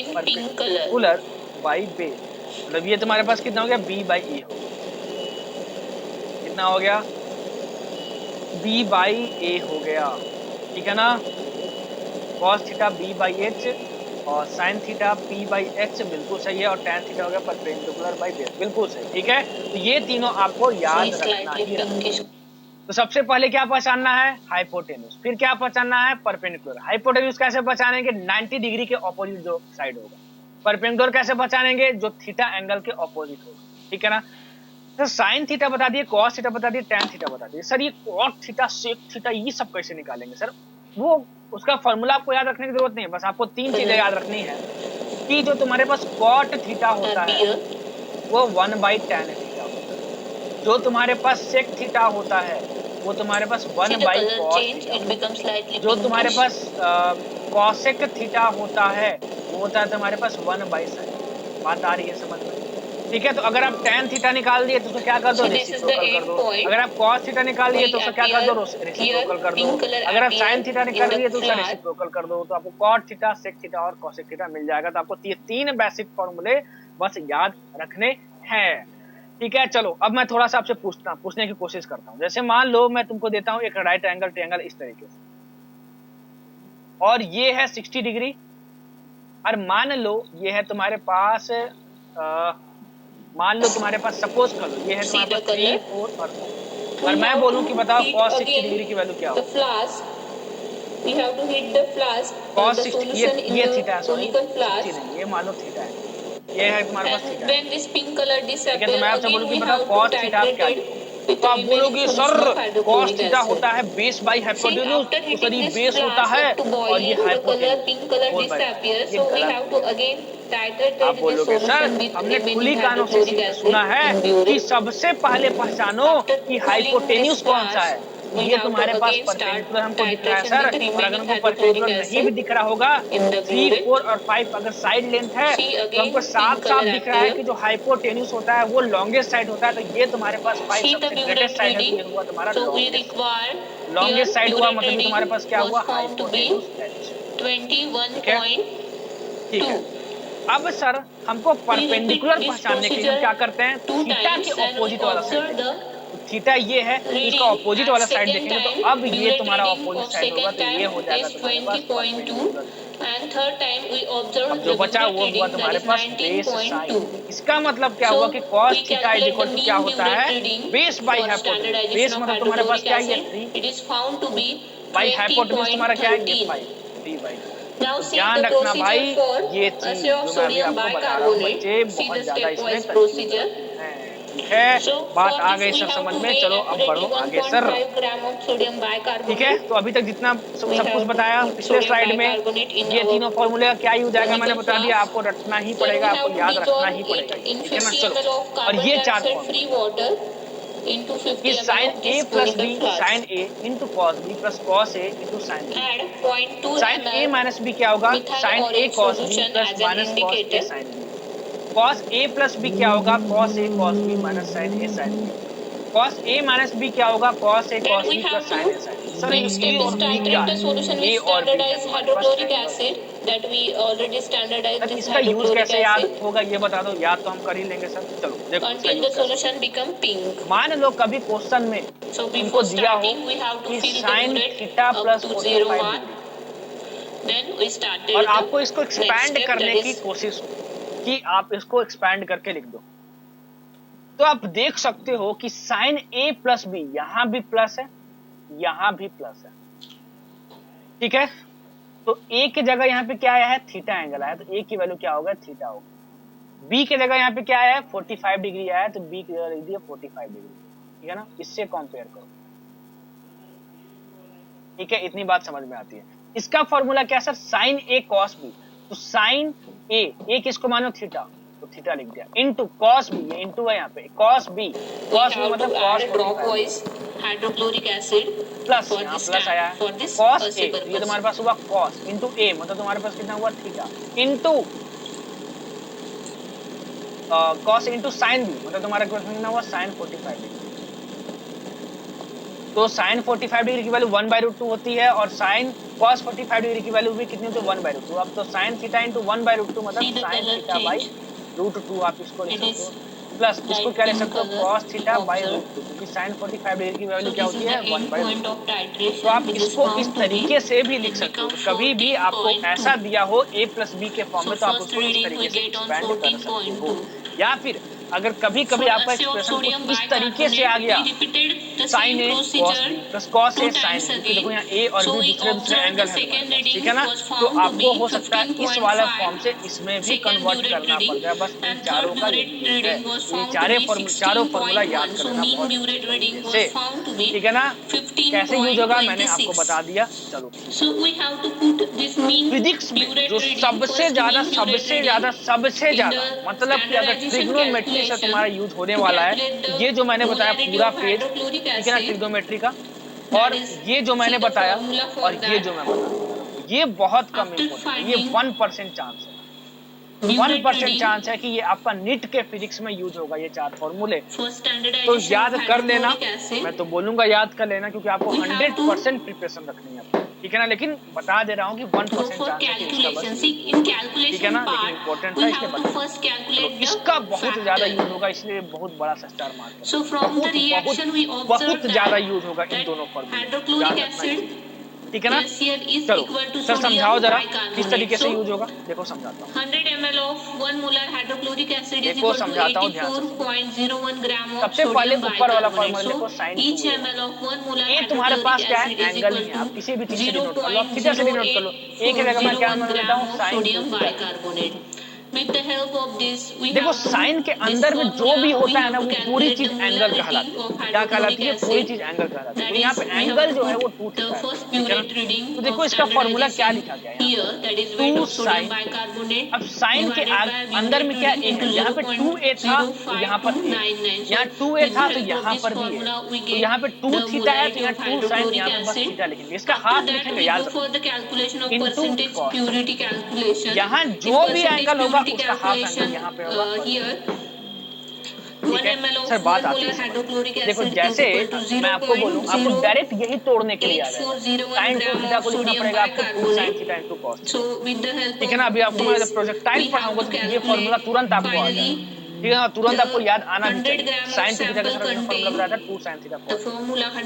perpendicular by base, मतलब ये तुम्हारे पास कितना हो गया? बी बाई ए हो, कितना हो गया? बी बाई ए हो गया, ठीक है ना? cos theta B by H और sin theta P by H, बिल्कुल सही है, और tan थीटा हो गया परपेंडिकुलर बाई बेस, बिल्कुल सही, ठीक है? तो ये तीनों आपको याद रखना ही रखना। तो सबसे पहले क्या पहचानना है? हाइपोटेन्यूज। फिर क्या पहचानना है? परपेंडिकुलर। हाइपोटेन्यूज कैसे पहचानेंगे? 90 डिग्री के ऑपोजिट जो साइड होगा। परपेंडिकुलर कैसे पहचानेंगे? जो थीटा एंगल के ऑपोजिट होगा, ठीक है ना? तो साइन थीटा बता दिए, कॉस थीटा बता दिए, टैन थीटा बता दिए। सर ये कॉट थीटा, सेक थीटा, ये सब कैसे निकालेंगे सर? वो उसका फॉर्मूला आपको याद रखने की जरूरत नहीं है, बस आपको तीन चीजें याद रखनी है कि जो तुम्हारे पास कॉट थीटा होता है वो 1/tan थीटा होता है, जो तुम्हारे पास सेक थीटा होता है वो तुम्हारे पास 1/cos थीटा, जो तुम्हारे पास कॉसेक थीटा होता है वो होता है तुम्हारे पास 1/sin। बात आ रही है समझ में? ठीक है, तो अगर आप tan थीटा निकाल दिए तो उसको क्या कर दो? रेसिप्रोकल कर दो। अगर आप cos थीटा निकाल दिए तो उसको क्या कर दो? रेसिप्रोकल कर दो। अगर आप sin थीटा निकाल दिए तो उसका रेसिप्रोकल कर दो। तो आपको cot थीटा, sec थीटा और cosec थीटा मिल जाएगा। तो आपको ये तीन बेसिक फॉर्मूले बस याद रखने हैं, ठीक है? चलो अब मैं थोड़ा सा आपसे पूछने की कोशिश करता हूँ। जैसे मान लो मैं तुमको देता हूँ एक राइट एंगल ट्रायंगल इस तरीके से, और ये है 60 डिग्री, और मान लो ये है तुम्हारे पास मान लो तुम्हारे पास, सपोज कर लो ये है तुम्हारे पास 3, 4 और 5, और मैं बोलूं कि बताओ cos 60 डिग्री की वैल्यू क्या होगी? cos 60, ये थीटा है, सॉरी 60 नहीं, ये मान लो थीटा है, ये है तुम्हारे पास थीटा है, ठीक है? तो मैं आपसे बोलूं कि बताओ cos थीटा आप क्या लिखोगे? तो आप बोलोगे सर cos थीटा होता है बेस बाई हाइपोटेन्यूज, तो सर ये बेस होता है और ये हाइपोटेन्यूज। आप बोलोगे सर हमने खुली कानों से सुना है कि सबसे पहले पहचानो कि हाइपोटेन्यूज कौन सा है। ये तुम्हारे पास परपेंडिकुलर हमको दिख रहा है सर, और अगर हमको परपेंडिकुलर नहीं भी दिख रहा होगा, 3, 4 और 5 अगर साइड लेंथ है तो हमको साफ साफ दिख रहा है कि जो हाइपोटेन्यूज होता है वो लॉन्गेस्ट साइड होता है। तो ये तुम्हारे पास 5 सबसे ग्रेटेस्ट साइड है, तो ये हुआ तुम्हारा लॉन्गेस्ट साइड हुआ, मतलब तुम्हारे पास क्या हुआ? हाइपोटेन्यूज, ठीक है? अब सर हमको परपेंडिकुलर पहचानने के लिए हम क्या करते हैं? थीटा के ऑपोजिट वाला साइड, थीटा ये है, इसका ऑपोजिट वाला साइड देखेंगे। तो अब ये तुम्हारा ऑपोजिट साइड होगा, तो ये हो जाएगा तुम्हारे पास परपेंडिकुलर। अब जो बचा वो हुआ तुम्हारे पास बेस साइड। इसका मतलब क्या हुआ कि cos theta is equal to क्या होता है? Base by hypotenuse. बेस मतलब तुम्हारे पास क्या है? 3 बाई हाइपोटेन्यूज तुम्हारा क्या है? ये 5, 3/2। तो ध्यान रखना भाई, ये चीज जो मैं अभी आपको बता रहा हूँ बच्चे बहुत ज्यादा इसमें कंफ्यूज हैं, ठीक है? बात आ गई सर समझ में? चलो अब बढ़ो आगे सर, ठीक है? तो अभी तक जितना सब कुछ बताया पिछले स्लाइड में, ये तीनों फॉर्मूले का क्या यूज आएगा मैंने बता दिया, आपको रटना ही पड़ेगा, आपको याद रखना ही पड़ेगा, ठीक है ना? चलो, और ये चार फॉर्मूले कि sin a plus b sin a into cos b plus cos a into sin b, sin a minus b क्या होगा? sin a cos b plus minus cos a sin b, cos a plus b क्या होगा? cos a cos b minus sin a sin b, cos a minus b क्या होगा? cos a cos b plus sin a sin b। Sir ये और b क्या है? a और b है हमारे पास। that we already standardized this इसका यूज hydrochloric कैसे याद acid होगा ये बता दो, याद तो हम कर ही लेंगे सर। चलो देखो इसका until the यूज कैसे। solution become pink. मान लो कभी क्वेश्चन में So तुमको before दिया हो starting, we have to कि fill the sine murate theta up plus to 45 0 1. Degree, Then we started और the आपको इसको next एक्सपैंड step, करने that की is कोशिश हो कि आप इसको एक्सपैंड करके लिख दो, तो आप देख सकते हो कि साइन ए प्लस बी, यहां भी प्लस है, यहां भी प्लस है, ठीक है। तो ए की जगह यहाँ पे क्या आया है, थीटा एंगल आया, तो ए की वैल्यू क्या होगा, थीटा होगा। बी की जगह यहाँ पे क्या आया है, 45 डिग्री आया है, तो बी की जगह लिख दिया 45 डिग्री, ठीक है ना। इससे कंपेयर करो, ठीक है, इतनी बात समझ में आती है। इसका फॉर्मूला क्या है सर, साइन ए कॉस बी, तो साइन ए किसको मानो, थीटा, तो थीटा लिख दिया, इनटू कॉस बी, ये इनटू है यहाँ पे, कॉस बी मतलब cos dropwise hydrochloric acid plus, यहाँ प्लस आया है, कॉस ए, ये तुम्हारे पास हुआ कॉस, इंटू ए मतलब तुम्हारे पास कितना हुआ, theta, into cos into sine B मतलब तुम्हारा कितना हुआ, साइन 45 डिग्री। तो साइन 45 डिग्री की वैल्यू 1/√2 होती है, और साइन कॉस 45 डिग्री की वैल्यू भी कितनी होती है, 1/√2। अब तो साइन थीटा इंटू 1/√2 मतलब साइन थीटा बाई √2 आप इसको लिख सकते हो, प्लस इसको क्या लिख सकते हो, कॉस थीटा बाई √2, क्योंकि साइन 45 डिग्री की वैल्यू क्या होती है, 1/√2। तो आप इसको इस तरीके से भी लिख सकते हो। कभी भी आपको ऐसा दिया हो a प्लस बी के फॉर्म में, तो आप उसको इस तरीके से एक्सपेंड कर सकते हो। या फिर अगर कभी कभी आपका एक्सप्रेशन कुछ इस तरीके से आ गया, sign A cos B plus cos A sign, क्योंकि देखो यहाँ ए और बी दूसरे एंगल है, ठीक है ना। तो आपको हो सकता है इस वाले फॉर्म से इसमें भी कन्वर्ट करना पड़ जाए, बस इन चारों का यही है। ये चारों फॉर्मूला याद कर लेना बहुत अच्छे से, ठीक है ना। कैसे यूज होगा मैंने आपको बता दिया। चलो फिजिक्स में जो सबसे ज्यादा मतलब कि अगर ट्रिग्नोमेट्री से तुम्हारा यूज होने वाला है, ये जो मैंने बताया पूरा पेज, ठीक है ना, ट्रिग्नोमेट्री का, और ये जो मैंने बताया और ये जो मैं बता, ये बहुत कम इम्पोर्टेंट है, ये 1% चांस है, 1% चांस है कि ये आपका नीट के फिजिक्स में यूज होगा, ये चार फॉर्मूले। तो याद कर लेना, मैं तो बोलूंगा याद कर लेना, क्योंकि आपको 100% प्रिपरेशन रखनी है, ठीक है ना। लेकिन बता दे रहा हूँ कि 1% चांस है कि इसका बस, ठीक है ना, लेकिन इम्पोर्टेंट है इसलिए बता। तो इसका बहुत ज्यादा यूज होगा, इसलिए बहुत बड़ा सा स्टार मार्क, बहुत ज्यादा यूज होगा इन दोनों फॉर्मूले, ठीक है ना। चलो सर समझाओ जरा किस तरीके से यूज होगा, देखो समझाता हूँ। 100 ml of 1 molar hydrochloric acid is देखो equal to समझाता हूँ ध्यान से। 84.01 gram of सबसे पहले sodium ऊपर वाला bicarbonate. फॉर्मूला देखो, sign Each ml of 1 molar ये तुम्हारे पास hydrochloric क्या है, acid is angle he equal है, आप किसी भी to चीज से डिनोट कर लो, आप थीटा से डिनोट कर लो। एक की जगह मैं क्या मान लेता हूँ, sign sodium bicarbonate. With the help of this, we देखो have to साइन के अंदर में जो भी होता है ना, वो पूरी चीज एंगल कहलाती है। क्या कहलाती है, पूरी चीज एंगल कहलाती है। तो यहाँ पे एंगल जो है वो 2 थीटा है, ठीक है ना। तो देखो इसका फॉर्मूला क्या लिखा गया है, 2 साइन। अब साइन के अंदर में क्या ए है, यहाँ पे 2a था तो यहाँ पर a, यहाँ 2a था तो यहाँ पर भी है, तो यहाँ पे 2 थीटा है तो यहाँ 2 साइन, यहाँ पे बस थीटा लिखेंगे। इसका हाफ लिखेंगे, याद रखो, इनटू कॉस। यहाँ जो भी एंगल होगा उसका हाफ एंगल यहाँ पे होगा, ठीक है। सर बात आती है, देखो जैसे मैं आपको बोलूं, आपको डायरेक्ट यही तोड़ने के लिए आ जाएगा, साइन 2 थीटा को लिखना पड़ेगा आपको 2 साइन थीटा इनटू कॉस, ठीक है ना। अभी आपको मैं प्रोजेक्टाइल पढ़ाऊंगा तो ये फॉर्मूला तुरंत आपको आ जाएगा, ठीक है ना, तुरंत आपको याद आना भी चाहिए। साइन 2 थीटा का फॉर्मूला बताया था 2 साइन थीटा कॉस।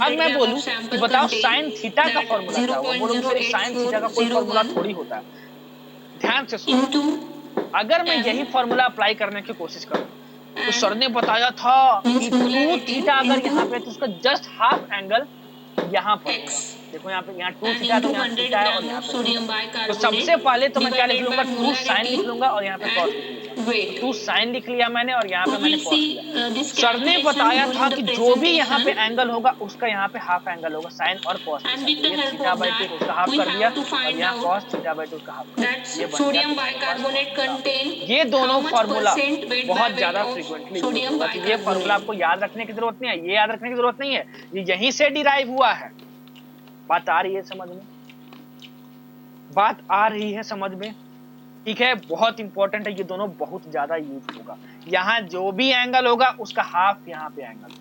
अब मैं बोलूं कि बताओ साइन थीटा का फॉर्मूला क्या होगा, बोलोगे सर साइन थीटा का कोई फॉर्मूला थोड़ी होता है। ध्यान से सुनो, अगर मैं यही फॉर्मूला अप्लाई करने की कोशिश करूं, तो सर ने बताया था कि 2 थीटा अगर यहाँ पे, तो उसका जस्ट हाफ एंगल यहाँ पर होगा। देखो यहाँ पे, यहाँ 2 थीटा तो यहाँ थीटा है, और यहाँ पे तो सबसे पहले तो मैं क्या लिख लूंगा, 2 साइन लिख लूंगा और यहाँ पे कॉस लिख लूंगा। 2 साइन लिख लिया मैंने और यहाँ पे मैंने कॉस लिया। सर ने बताया था कि जो भी यहाँ पे एंगल होगा उसका यहाँ पे हाफ एंगल होगा, साइन और कॉस। ये थीटा बाई 2 उसका हाफ कर दिया, और यहाँ कॉस थीटा बाई 2 उसका हाफ कर दिया। ये sodium bicarbonate contain ये दोनों फार्मूला weight बहुत ज्यादा फ्रीक्वेंटली यूज होगा, तो ये फार्मूला आपको याद रखने की जरूरत नहीं है, ये याद रखने की जरूरत नहीं है, ये यहीं से डिराइव हुआ है। बात आ रही है समझ में, बात आ रही है समझ में, ठीक है। बहुत इंपॉर्टेंट है, ये दोनों बहुत ज्यादा यूज होगा। यहाँ जो भी एंगल होगा उसका हाफ यहाँ पे एंगल।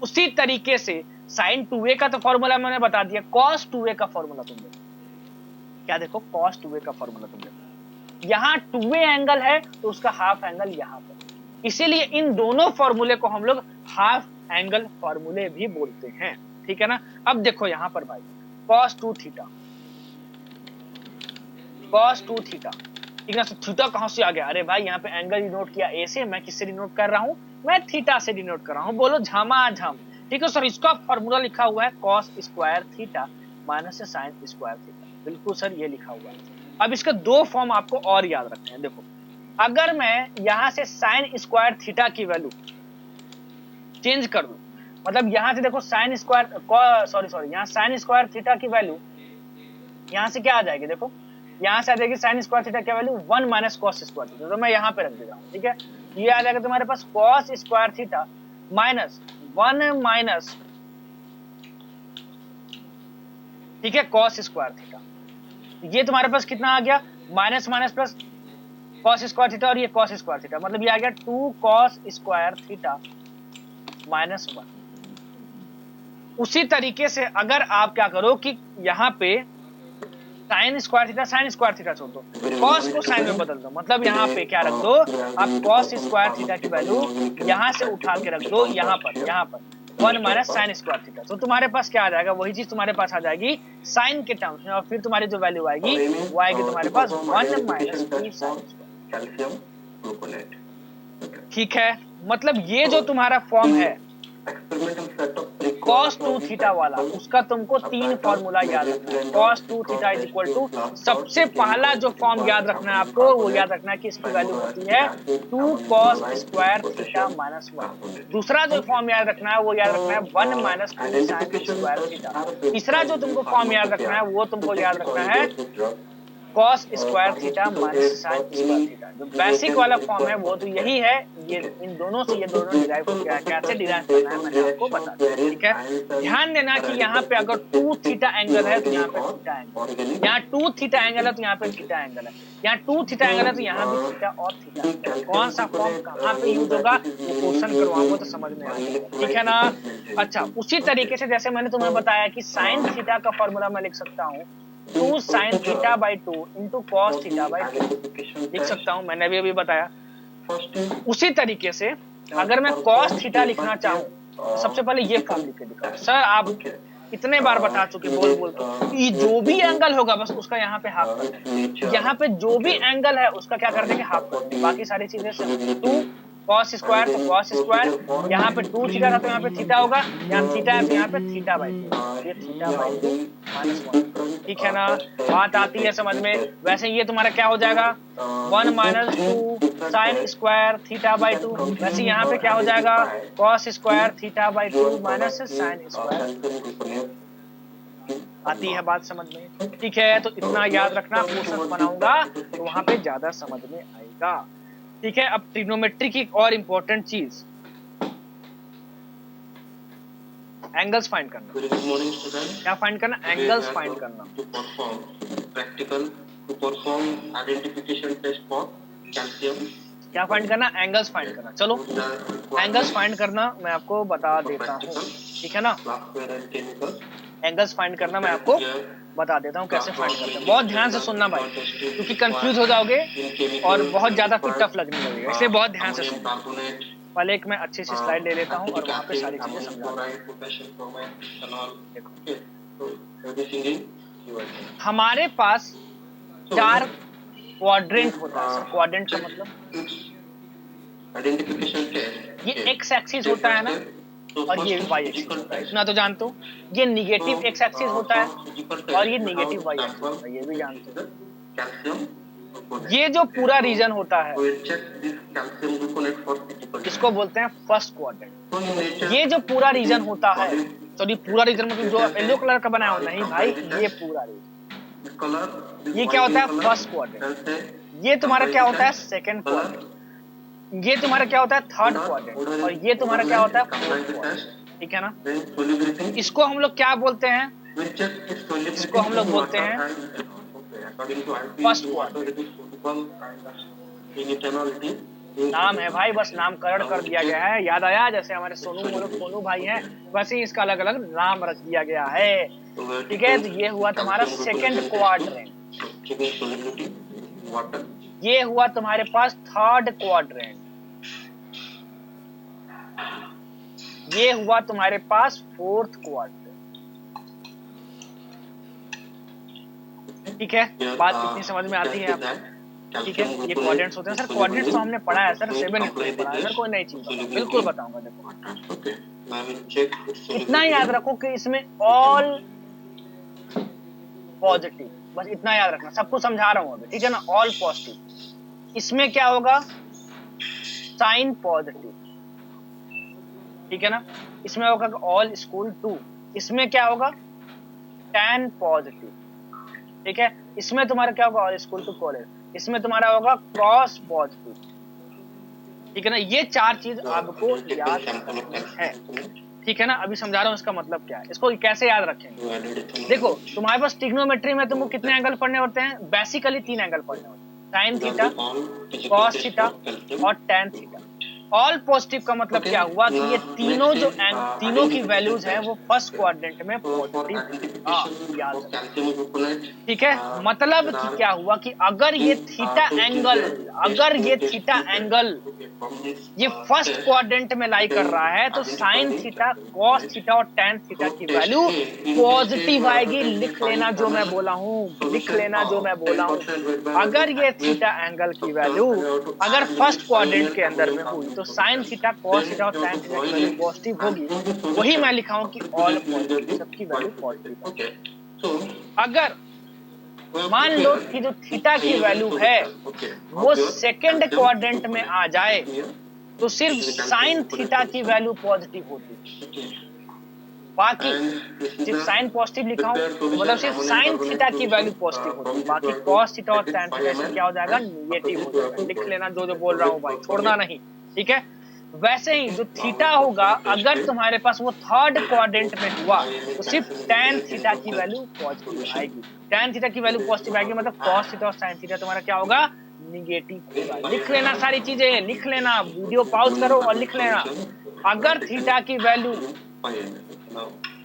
उसी तरीके से साइन 2a का तो फॉर्मूला मैंने बता दिया, कॉस 2a का फॉर्मूला तुम देखो क्या देखो cos 2a का फॉर्मूला तुम देखो, यहाँ 2a एंगल है तो उसका हाफ एंगल यहाँ पर, इसीलिए इन दोनों फॉर्मूले को हम लोग हाफ एंगल फॉर्मूले भी बोलते हैं, ठीक है ना। अब देखो यहाँ पर भाई cos 2 थीटा, cos 2 थीटा, ठीक है ना। थीटा कहां से आ गया? अरे भाई यहाँ पे एंगल डिनोट किया ए से, मैं किससे डिनोट कर रहा हूँ? मैं थीटा से डिनोट कर रहा हूँ। बोलो झमाझम, ठीक है सर। इसका फॉर्मूला लिखा हुआ है cos square theta minus sin square theta, बिल्कुल सर ये लिखा हुआ है। अब इसके दो फॉर्म आपको और याद रखने हैं। देखो अगर मैं यहाँ से sin स्क्वायर थीटा की वैल्यू चेंज कर दूं, मतलब यहाँ से देखो sin स्क्वायर सॉरी यहाँ sin स्क्वायर थीटा की वैल्यू यहाँ से क्या आ जाएगी? देखो यहाँ से आ जाएगी sin स्क्वायर थीटा की value 1 minus cos square theta, तो मैं यहाँ पे रख दे रहा हूँ, ठीक है। ये आ जाएगा तुम्हारे पास cos square theta minus 1 minus, ठीक है, cos स्क्वायर थीटा। ये तुम्हारे पास कितना आ गया? Minus minus plus cos square theta, और ये cos स्क्वायर थीटा, मतलब ये आ गया 2 cos स्क्वायर थीटा माइनस 1। उसी तरीके से अगर आप क्या करो कि यहाँ पे sin स्क्वायर थीटा छोड़ दो, cos को sin में बदल दो, मतलब यहाँ पे क्या रख दो आप cos स्क्वायर थीटा की वैल्यू यहाँ से उठा के रख दो यहाँ पर 1 माइनस sin स्क्वायर थीटा, तो तुम्हारे पास क्या आ जाएगा? वही चीज तुम्हारे पास आ जाएगी sin के टर्म्स में, और फिर तुम्हारी जो वैल्यू आएगी वो आएगी तुम्हारे पास 1 माइनस 2 sin स्क्वायर, ठीक है। मतलब ये जो तुम्हारा फॉर्म है cos 2 थीटा वाला, उसका तुमको तीन फॉर्मूला याद रखना है। cos 2 theta is equal to, सबसे पहला जो फॉर्म याद रखना है आपको वो याद रखना है कि इसकी वैल्यू होती है 2 cos स्क्वायर थीटा माइनस 1। दूसरा जो फॉर्म याद रखना है वो याद रखना है 1 माइनस 2 sin स्क्वायर थीटा। तीसरा जो तुमको फॉर्म याद रखना है वो तुमको याद रखना है cos square theta minus sin square theta. जो बेसिक वाला फॉर्म है वो तो यही है। ये इन दोनों से ये दोनों डिराइव किया है, कैसे डिराइव करना है मैंने आपको बता दिया, ठीक है। ध्यान देना कि यहाँ पे अगर 2 थीटा एंगल है तो यहाँ पे थीटा एंगल, यहाँ 2 थीटा एंगल है तो यहाँ पे थीटा एंगल है, यहाँ 2 थीटा एंगल है तो यहाँ भी थीटा और थीटा एंगल। कौन सा फॉर्म कहाँ पे यूज होगा वो क्वेश्चन करवाऊंगा तो समझ में आएगा, ठीक है ना। अच्छा, उसी तरीके से जैसे मैंने तुम्हें बताया कि sin थीटा का फॉर्मूला मैं लिख सकता हूँ 2 sin theta by 2 into cos theta by 2 लिख सकता हूं, मैंने अभी बताया। उसी तरीके से अगर मैं cos थीटा लिखना चाहूं तो सबसे पहले ये फॉर्म लिख के दिखाओ। सर आप इतने बार बता चुके बोल के, जो भी एंगल होगा बस उसका यहाँ पे हाफ कर देंगे, यहाँ पे जो भी एंगल है उसका क्या कर देंगे? हाफ कर देंगे। बाकी सारी चीजें 2 cos स्क्वायर तो cos स्क्वायर, यहाँ पे 2 थीटा था तो यहाँ पे थीटा होगा, यहाँ थीटा है तो यहाँ पे थीटा बाई 2, ये थीटा बाई 2 माइनस 1, ठीक है ना। बात आती है समझ में। वैसे ये तुम्हारा क्या हो जाएगा 1 minus 2 sin square theta by 2, वैसे यहाँ पे क्या हो जाएगा cos square theta by 2 minus sin square. आती है बात समझ में, ठीक है। तो इतना याद रखना, क्वेश्चन बनाऊंगा तो वहां पे ज्यादा समझ में आएगा, ठीक है। अब ट्रिग्नोमेट्री की एक और इंपॉर्टेंट चीज, एंगल्स फाइंड करना। क्या फाइंड करना? एंगल्स फाइंड करना। Practical to perform identification test for calcium. क्या फाइंड करना? एंगल्स फाइंड करना। चलो एंगल्स फाइंड करना मैं आपको बता देता हूँ, ठीक है ना। एंगल्स फाइंड करना मैं आपको बता देता हूँ कैसे फाइंड करते हैं। बहुत ध्यान से सुनना भाई, क्योंकि कंफ्यूज हो जाओगे और बहुत ज्यादा फिर टफ लगने लगेगा, इसलिए बहुत ध्यान से सुनना। पहले एक मैं अच्छी सी स्लाइड ले लेता हूँ और वहाँ पे सारी चीजें समझा। हमारे पास 4 क्वाड्रेंट होता है। क्वाड्रेंट का मतलब ये एक्स एक्सिस होता है ना, और ये वाई एक्सिस होता है, इतना तो जानते हो। ये निगेटिव एक्स एक्सिस होता है और ये निगेटिव वाई एक्सिस होता है, ये भी जानते हो। ये जो पूरा रीजन होता है इसको बोलते हैं फर्स्ट क्वाड्रेंट। ये जो पूरा रीजन होता है, सॉरी पूरा रीजन मतलब जो येलो कलर का बनाया होता है, नहीं भाई ये पूरा रीजन, ये क्या होता है फर्स्ट क्वाड्रेंट। ये तुम्हारा क्या होता है सेकंड क्वाड्रेंट, ये तुम्हारा क्या होता है थर्ड क्वाड्रेंट, और ये तुम्हारा क्या होता है फोर्थ क्वाड्रेंट, ठीक है ना। इसको हम लोग क्या बोलते हैं? इसको हम लोग बोलते हैं फर्स्ट क्वाड्रेंट। नाम है भाई, बस नामकरण कर दिया गया है, याद आया। जैसे हमारे सोनू भाई हैं, वैसे ही इसका अलग अलग नाम रख दिया गया है, ठीक है। तो ये हुआ तुम्हारा second quadrant, checking solubility, water. ये हुआ तुम्हारे पास थर्ड क्वाड्रेंट, ये हुआ तुम्हारे पास फोर्थ क्वाड्रेंट। ठीक है, बात इतनी समझ में आती है आपको? ठीक है, ये क्वाड्रेंट्स होते हैं सर। क्वाड्रेंट्स तो हमने पढ़ा है सर, 7 में पढ़ा है सर, कोई नई चीज बिल्कुल बताऊंगा। देखो इतना याद रखो कि इसमें ऑल पॉजिटिव, बस इतना याद रखना, सबको समझा रहा हूं अभी, ठीक है ना। ऑल पॉजिटिव, इसमें क्या होगा, साइन पॉजिटिव, ठीक है ना। इसमें होगा ऑल स्कूल 2, इसमें क्या होगा, टैन पॉजिटिव, ठीक है। इसमें तुम्हारा क्या होगा, ऑल स्कूल टू कॉलेज, इसमें तुम्हारा होगा कॉस पॉजिटिव, ठीक है ना। ये 4 चीज आपको याद रखनी है, ठीक है ना। अभी समझा रहा हूँ इसका मतलब क्या है, इसको कैसे याद रखेंगे। देखो तुम्हारे पास ट्रिग्नोमेट्री में तुमको कितने एंगल पढ़ने होते हैं, बेसिकली 3 एंगल पढ़ने होते हैं, साइन थीटा, कॉस थीटा और टैन थीटा। ऑल पॉजिटिव का मतलब क्या हुआ कि ये तीनों जो तीनों की वैल्यूज हैं वो फर्स्ट क्वाड्रेंट में पॉजिटिव, ठीक है। मतलब कि क्या हुआ कि अगर ये थीटा एंगल, अगर ये थीटा एंगल ये फर्स्ट क्वाड्रेंट में लाई कर रहा है तो साइन थीटा, कॉस थीटा और टैन थीटा की वैल्यू पॉजिटिव आएगी। लिख लेना जो मैं बोला हूं, लिख लेना जो मैं बोला हूं। अगर ये थीटा एंगल की वैल्यू अगर फर्स्ट क्वाड्रेंट के अंदर में हुई तो साइन थीटा, कॉस थीटा और टैन थीटा की वैल्यू पॉजिटिव होगी। वही मैं लिखा हूं कि ऑल पॉजिटिव, सबकी वैल्यू पॉजिटिव। अगर मान लो कि जो थीटा की वैल्यू है वो सेकंड क्वाड्रेंट में आ जाए तो सिर्फ साइन थीटा की वैल्यू पॉजिटिव होती है। बाकी सिर्फ साइन पॉजिटिव लिखा हूं मतलब सिर्फ साइन थीटा की वैल्यू पॉजिटिव होती है, बाकी कॉस थीटा और टैन थीटा इसमें क्या हो जाएगा, निगेटिव हो जाएगा। लिख लेना जो जो बोल रहा हूं भाई, छोड़ना नहीं, ठीक है। वैसे ही जो थीटा होगा अगर तुम्हारे पास वो थर्ड क्वाड्रेंट में हुआ तो सिर्फ टैन थीटा की वैल्यू पॉजिटिव आएगी। टैन थीटा की वैल्यू पॉजिटिव आएगी मतलब कॉस थीटा और साइन थीटा तुम्हारा क्या होगा, निगेटिव होगा। लिख लेना सारी चीजें, लिख लेना, वीडियो पॉज करो और लिख लेना। अगर थीटा की वैल्यू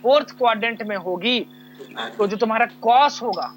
फोर्थ क्वाड्रेंट में होगी तो जो तुम्हारा कॉस होगा,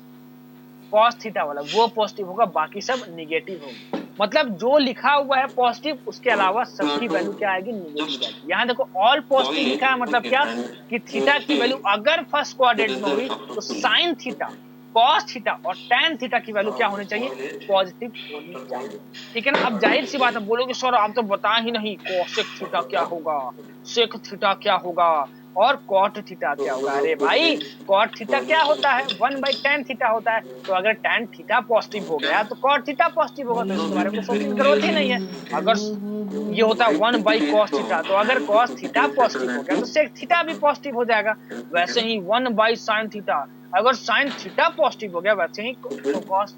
कॉस थीटा वाला वो पॉजिटिव होगा, बाकी सब निगेटिव होगा। मतलब जो लिखा हुआ है पॉजिटिव उसके अलावा सबकी वैल्यू क्या आएगी, निगेटिव आएगी। यहाँ देखो ऑल पॉजिटिव लिखा है मतलब क्या कि थीटा की वैल्यू अगर फर्स्ट क्वाड्रेंट में हुई तो साइन थीटा, कॉस थीटा और टैन थीटा की वैल्यू क्या होनी चाहिए, पॉजिटिव होनी चाहिए, ठीक है ना। अब जाहिर सी बात है बोलोगे सर आप तो बता ही नहीं कोसेक थीटा क्या होगा, सेक थीटा क्या होगा और कॉट थीटा क्या होगा। अरे भाई कॉट थीटा क्या होता है, 1/tan थीटा होता है। तो अगर tan थीटा पॉजिटिव हो गया तो कॉट थीटा पॉजिटिव होगा, तो इसके बारे में सोचने की जरूरत ही नहीं है। अगर ये होता है 1/cos थीटा तो अगर cos थीटा पॉजिटिव हो गया तो sec थीटा भी पॉजिटिव हो जाएगा। वैसे ही 1/sin थीटा, अगर sin थीटा पॉजिटिव हो गया वैसे ही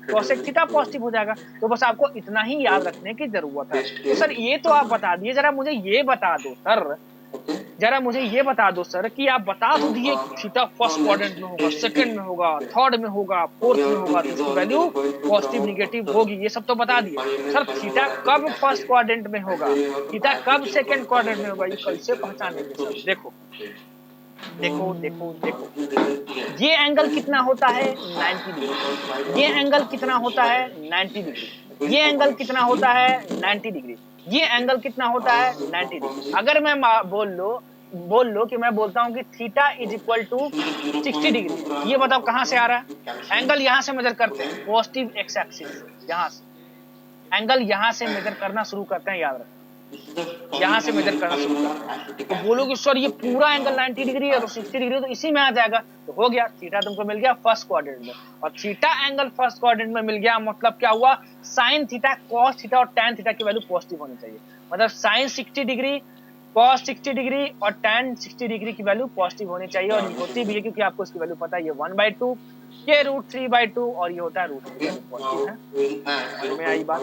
cosec थीटा पॉजिटिव हो जाएगा। तो बस आपको इतना ही याद रखने की जरूरत है। तो सर ये तो आप बता दिए, जरा मुझे ये बता दो सर, जरा मुझे ये बता दो सर कि आप बता तो दिए थीटा फर्स्ट क्वाड्रेंट में होगा, सेकंड में होगा, थर्ड में होगा, फोर्थ में होगा, तो इसकी वैल्यू पॉजिटिव निगेटिव होगी, ये सब तो बता दिए। सर थीटा कब फर्स्ट क्वाड्रेंट में होगा, थीटा कब सेकंड क्वाड्रेंट में होगा, ये कैसे पहचानेंगे सर। देखो देखो देखो देखो ये एंगल कितना होता है 90 डिग्री, ये एंगल कितना होता है 90 डिग्री, ये एंगल कितना होता है 90 डिग्री, ये एंगल कितना होता है 90 डिग्री। अगर मैं बोल लो कि मैं बोलता हूं कि theta is equal to 60 degree, ये बताओ कहां से आ रहा है एंगल, यहां से मेजर करते हैं पॉजिटिव एक्स एक्सिस, यहां से एंगल यहां से मेजर करना शुरू करते हैं, याद रखो यहां से मेजर करना शुरू करते हैं। तो बोलोगे सर ये पूरा एंगल 90 डिग्री है तो 60 डिग्री तो इसी में आ जाएगा, तो हो गया थीटा तुमको मिल गया फर्स्ट क्वाड्रेंट में, और थीटा एंगल फर्स्ट क्वाड्रेंट में मिल गया मतलब क्या हुआ, साइन थीटा, कॉस थीटा और टैन थीटा की वैल्यू पॉजिटिव होनी चाहिए। मतलब साइन 60 डिग्री, कॉस 60 डिग्री और टैन 60 डिग्री की वैल्यू पॉजिटिव होनी चाहिए, और होती भी है क्योंकि आपको इसकी वैल्यू पता है, ये 1/2, ये √3/2 और ये होता है √3 पॉजिटिव है। में आई बात।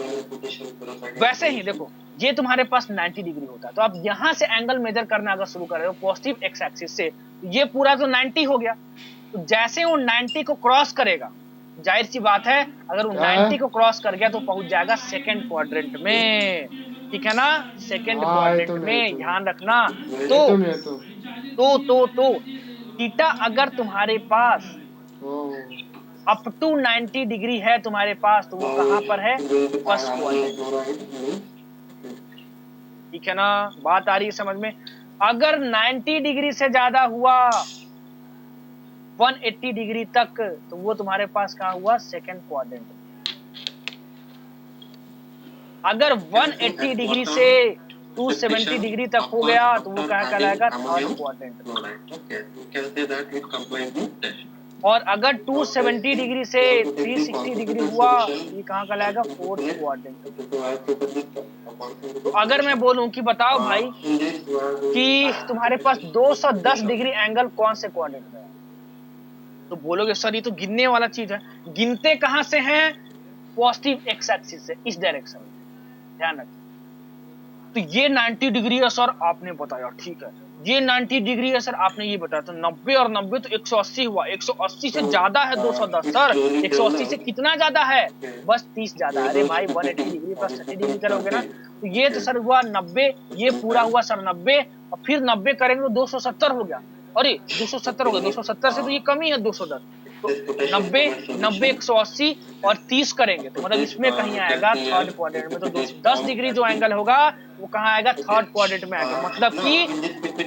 वैसे ही देखो ये तुम्हारे पास 90 डिग्री होता है तो आप यहां से एंगल मेजर करना अगर शुरू कर रहे हो पॉजिटिव एक्स एक्सिस से, ये पूरा तो 90 हो गया, तो जैसे वो 90 को क्रॉस करेगा, जाहिर सी बात है अगर वो 90 को क्रॉस कर गया तो पहुंच जाएगा सेकंड क्वाड्रेंट में, ठीक है ना, सेकंड क्वाड्रेंट में, ध्यान रखना। तो थीटा अगर तुम्हारे पास अप टू 90 डिग्री है तुम्हारे पास, तो वो कहां पर है? First quadrant. ठीक है ना, बात आ रही है समझ में? अगर 90 डिग्री से ज्यादा हुआ 180 डिग्री तक, तो वो तुम्हारे पास कहां हुआ? Second quadrant. अगर 180 डिग्री से 270 डिग्री तक हो गया, तो वो कहां कहलाएगा? Third quadrant. और अगर 270 डिग्री से 360 डिग्री हुआ, ये कहां कहलाएगा? Fourth quadrant. अगर मैं बोलूं कि बताओ भाई कि तुम्हारे पास 210 डिग्री एंगल कौन से क्वाड्रेंट में है, तो बोलोगे सर ये तो गिनने वाला चीज है। गिनते कहां से हैं? पॉजिटिव एक्स एक्सिस से, इस डायरेक्शन में, ध्यान रखिए। तो ये 90 डिग्री है सर, आपने बताया, ठीक है। ये 90 डिग्री है सर, आपने ये बताया, तो 90 और 90 तो 180 हुआ। 180 से ज्यादा है 210 सर। 180 से कितना ज्यादा है? बस 30 ज्यादा है। अरे भाई 180 डिग्री प्लस 30 डिग्री करोगे ना, तो ये तो सर हुआ 90, ये पूरा हुआ सर 90, और फिर 90 करेंगे तो 270 हो गया। अरे 270 हो गया, 270 से तो ये कम ही है 210। तो 90, 90, 180 और 30 करेंगे तो मतलब इसमें कहीं आएगा थर्ड क्वाड्रेंट में। तो 10 डिग्री जो एंगल होगा वो कहाँ आएगा? थर्ड क्वाड्रेंट में आएगा। मतलब कि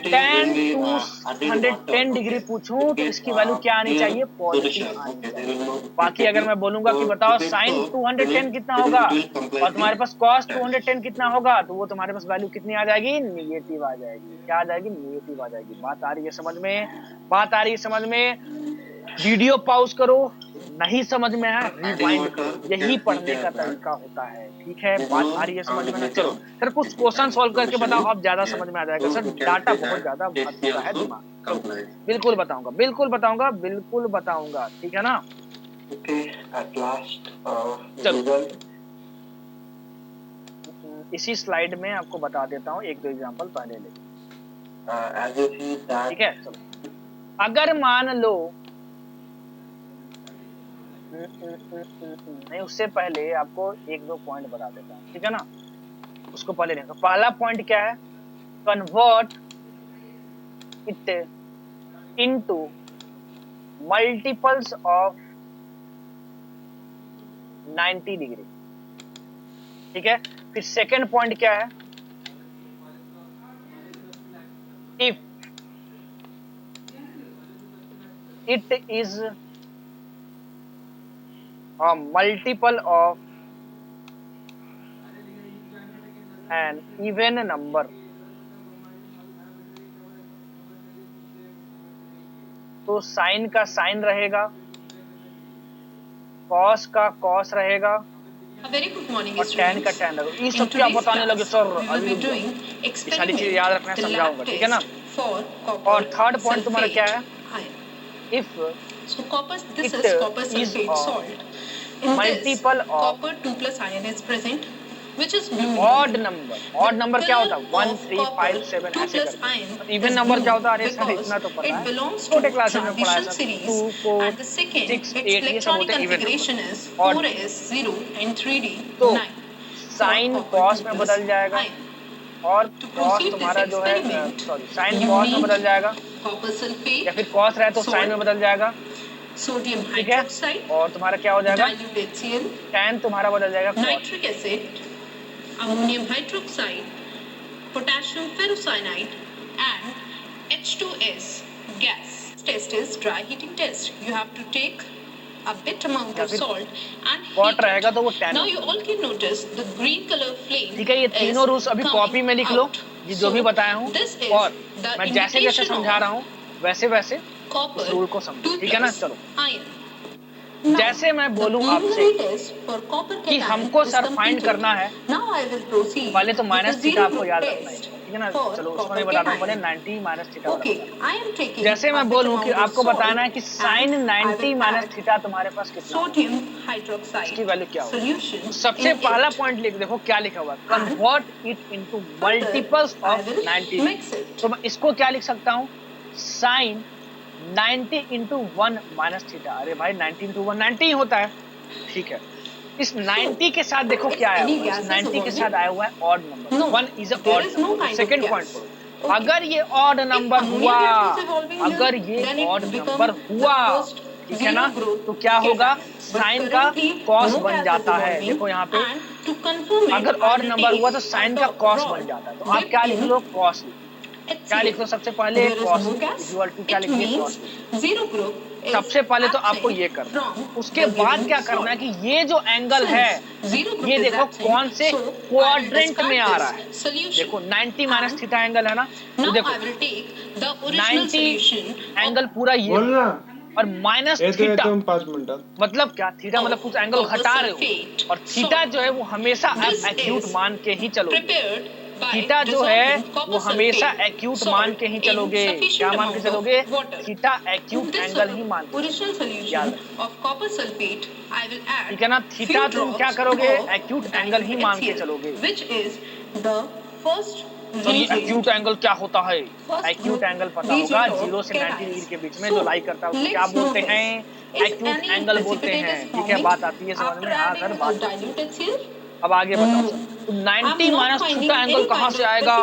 10 to 110 डिग्री पूछूं तो इसकी वैल्यू क्या आनी चाहिए? पॉजिटिव आनी चाहिए। बाकी अगर मैं बोलूंगा कि बताओ साइन 210 कितना होगा और तुम्हारे पास कॉस 210 कितना होगा, तो वो तुम्हारे पास वैल्यू कितनी आ जाएगी? निगेटिव आ जाएगी। क्या आ जाएगी? निगेटिव आ जाएगी। बात आ रही है समझ में? बात आ रही है समझ में? वीडियो पॉज करो, नहीं समझ में आया रिवाइंड करो, यही पढ़ने का तरीका होता है। ठीक है, बात आ रही है समझ में ना? चलो सर कुछ क्वेश्चन सॉल्व करके बताओ, अब ज्यादा समझ में आ जाएगा सर। डाटा बहुत ज्यादा भरता है दिमाग। बिल्कुल बताऊंगा, बिल्कुल बताऊंगा, बिल्कुल बताऊंगा, ठीक है ना? चलो इसी स्लाइड में आपको बता देता हूँ, एक दो एग्जांपल पहले ले। ठीक है, चलो अगर मान लो, नहीं उससे पहले आपको एक दो पॉइंट बता देता हूँ, ठीक है ना? उसको पहले देखो। पहला पॉइंट क्या है? Convert it into multiples of 90 degree. ठीक है, फिर सेकंड पॉइंट क्या है? If it is a multiple of an even number, तो साइन का साइन रहेगा, कॉस का कॉस रहेगा, और टैन का टैन रहेगा। ये सब क्या बताने लगे सर? अभी ये सारी चीजें याद रखना, समझाऊंगा, ठीक है ना? और थर्ड पॉइंट तुम्हारा क्या है? If this is copper sulfate salt. In multiple this, of copper 2 plus ion is present, which is odd number. Odd number क्या होता है? 1, 3, 5, 7 ऐसे करके। इवन नंबर क्या होता है? अरे सर इतना तो पता है, छोटे क्लास में पढ़ा है सर। 2, 4, 6, 8 ये सब होते हैं इवन नंबर। और 0 and 3D तो 9. साइन कॉस में बदल जाएगा, और कॉस तुम्हारा जो है सॉरी साइन कॉस में बदल जाएगा, या फिर कॉस रहे तो साइन में बदल जाएगा, सोडियम ठीक है? और तुम्हारा क्या हो जाएगा? टैन तुम्हारा बदल जाएगा nitric acid, ammonium hydroxide, potassium ferrocyanide and H2S gas. Test is dry heating test. You have to take a bit amount of salt and heat रहेगा तो वो tan. Now you all can notice the green color flame. ठीक है, ये तीनों rules अभी copy में लिख लो, ये जो भी बताया हूँ, और मैं जैसे जैसे समझा रहा हूँ वैसे वैसे उस रूल को समझो, ठीक है ना? चलो जैसे मैं बोलूं आपसे कि हमको सर फाइंड करना है, पहले तो माइनस थीटा आपको याद रखना है, ठीक है ना? चलो उसको नहीं बताता हूँ, पहले 90 माइनस थीटा। जैसे मैं बोलूं कि आपको बताना है कि साइन 90 माइनस थीटा तुम्हारे पास कितना है, इसकी वैल्यू क्या होगी? सबसे पहला पॉइंट लिख देखो क्या लिखा हुआ है, convert it into multiples of 90। तो मैं इसको क्या लिख सकता हूँ? Sine 90 into 1 minus theta. अरे भाई 90 इंटू 1 90 ही होता है, ठीक है? इस 90 के साथ देखो क्या आया हुआ है, इस 90 के साथ आया हुआ है odd number. 1 is a odd number. Second point, अगर ये ऑड नंबर हुआ, अगर ये ऑड नंबर हुआ, ठीक है ना। तो क्या होगा, साइन का कॉस बन जाता है। देखो यहाँ पे अगर और नंबर हुआ तो साइन का कॉस बन जाता है। तो आप क्या लिख लो, कॉस। क्या लिख लो सबसे पहले, कॉस इक्वल टू क्या लिख दिए, कॉस। सबसे पहले तो आपको ये करना है। उसके बाद क्या करना है कि ये जो एंगल है ये देखो कौन से क्वाड्रेंट में आ रहा है। देखो 90 माइनस थीटा एंगल है ना, तो देखो 90 एंगल पूरा ये और माइनस थीटा 5 मिनट मतलब क्या, थीटा मतलब कुछ एंगल घटा रहे हो, और थीटा जो है वो हमेशा आप एक्यूट मान के ही चलोगे। थीटा जो है वो हमेशा एक्यूट मान के ही चलोगे। क्या मान के चलोगे, थीटा एक्यूट एंगल ही मान के। ठीक है ना, थीटा तुम क्या करोगे, एक्यूट एंगल ही मान के चलोगे। तो ये एक्यूट एंगल क्या होता है, एक्यूट एंगल पता होगा 0 से 90 डिग्री के बीच में जो लाई करता है उसको क्या बोलते हैं, एक्यूट एंगल बोलते हैं। ठीक है, बात आती है समझ में। हाँ सर, बात अब आगे बताओ सर। तो 90 माइनस थीटा एंगल कहाँ से आएगा,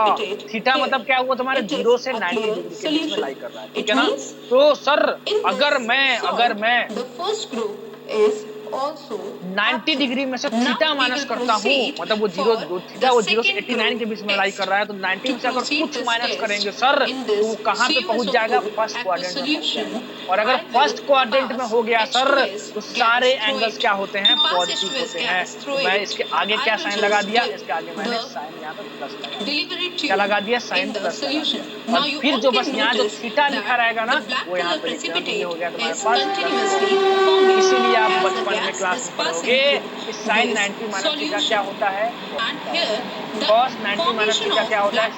थीटा मतलब क्या हुआ तुम्हारे 0 से 90 डिग्री के बीच में लाई कर रहा है। ठीक है ना, तो सर अगर मैं 90 डिग्री में से थीटा माइनस करता हूँ, मतलब वो थीटा वो 0 से 89 के बीच में लाई कर रहा है, तो 90 में से अगर कुछ माइनस करेंगे सर तो वो कहाँ पे पहुंच जाएगा, फर्स्ट क्वाड्रेंट में पहुंच जाएगा। और अगर फर्स्ट क्वाड्रेंट में हो गया सर तो सारे एंगल्स क्या होते हैं, पॉजिटिव होते हैं। तो मैं इसके आगे क्या साइन लगा दिया, इसके आगे मैंने साइन यहाँ पे प्लस लगा दिया। क्या लगा दिया, साइन प्लस लगा दिया। और फिर जो बस यहाँ जो थीटा लिखा रहेगा ना वो यहाँ पे हो गया तुम्हारे पास। इसीलिए आप बचपन में क्लास में पढ़ोगे कि साइन 90 माइनस थीटा क्या होता है, कॉस 90 माइनस थीटा क्या होता है,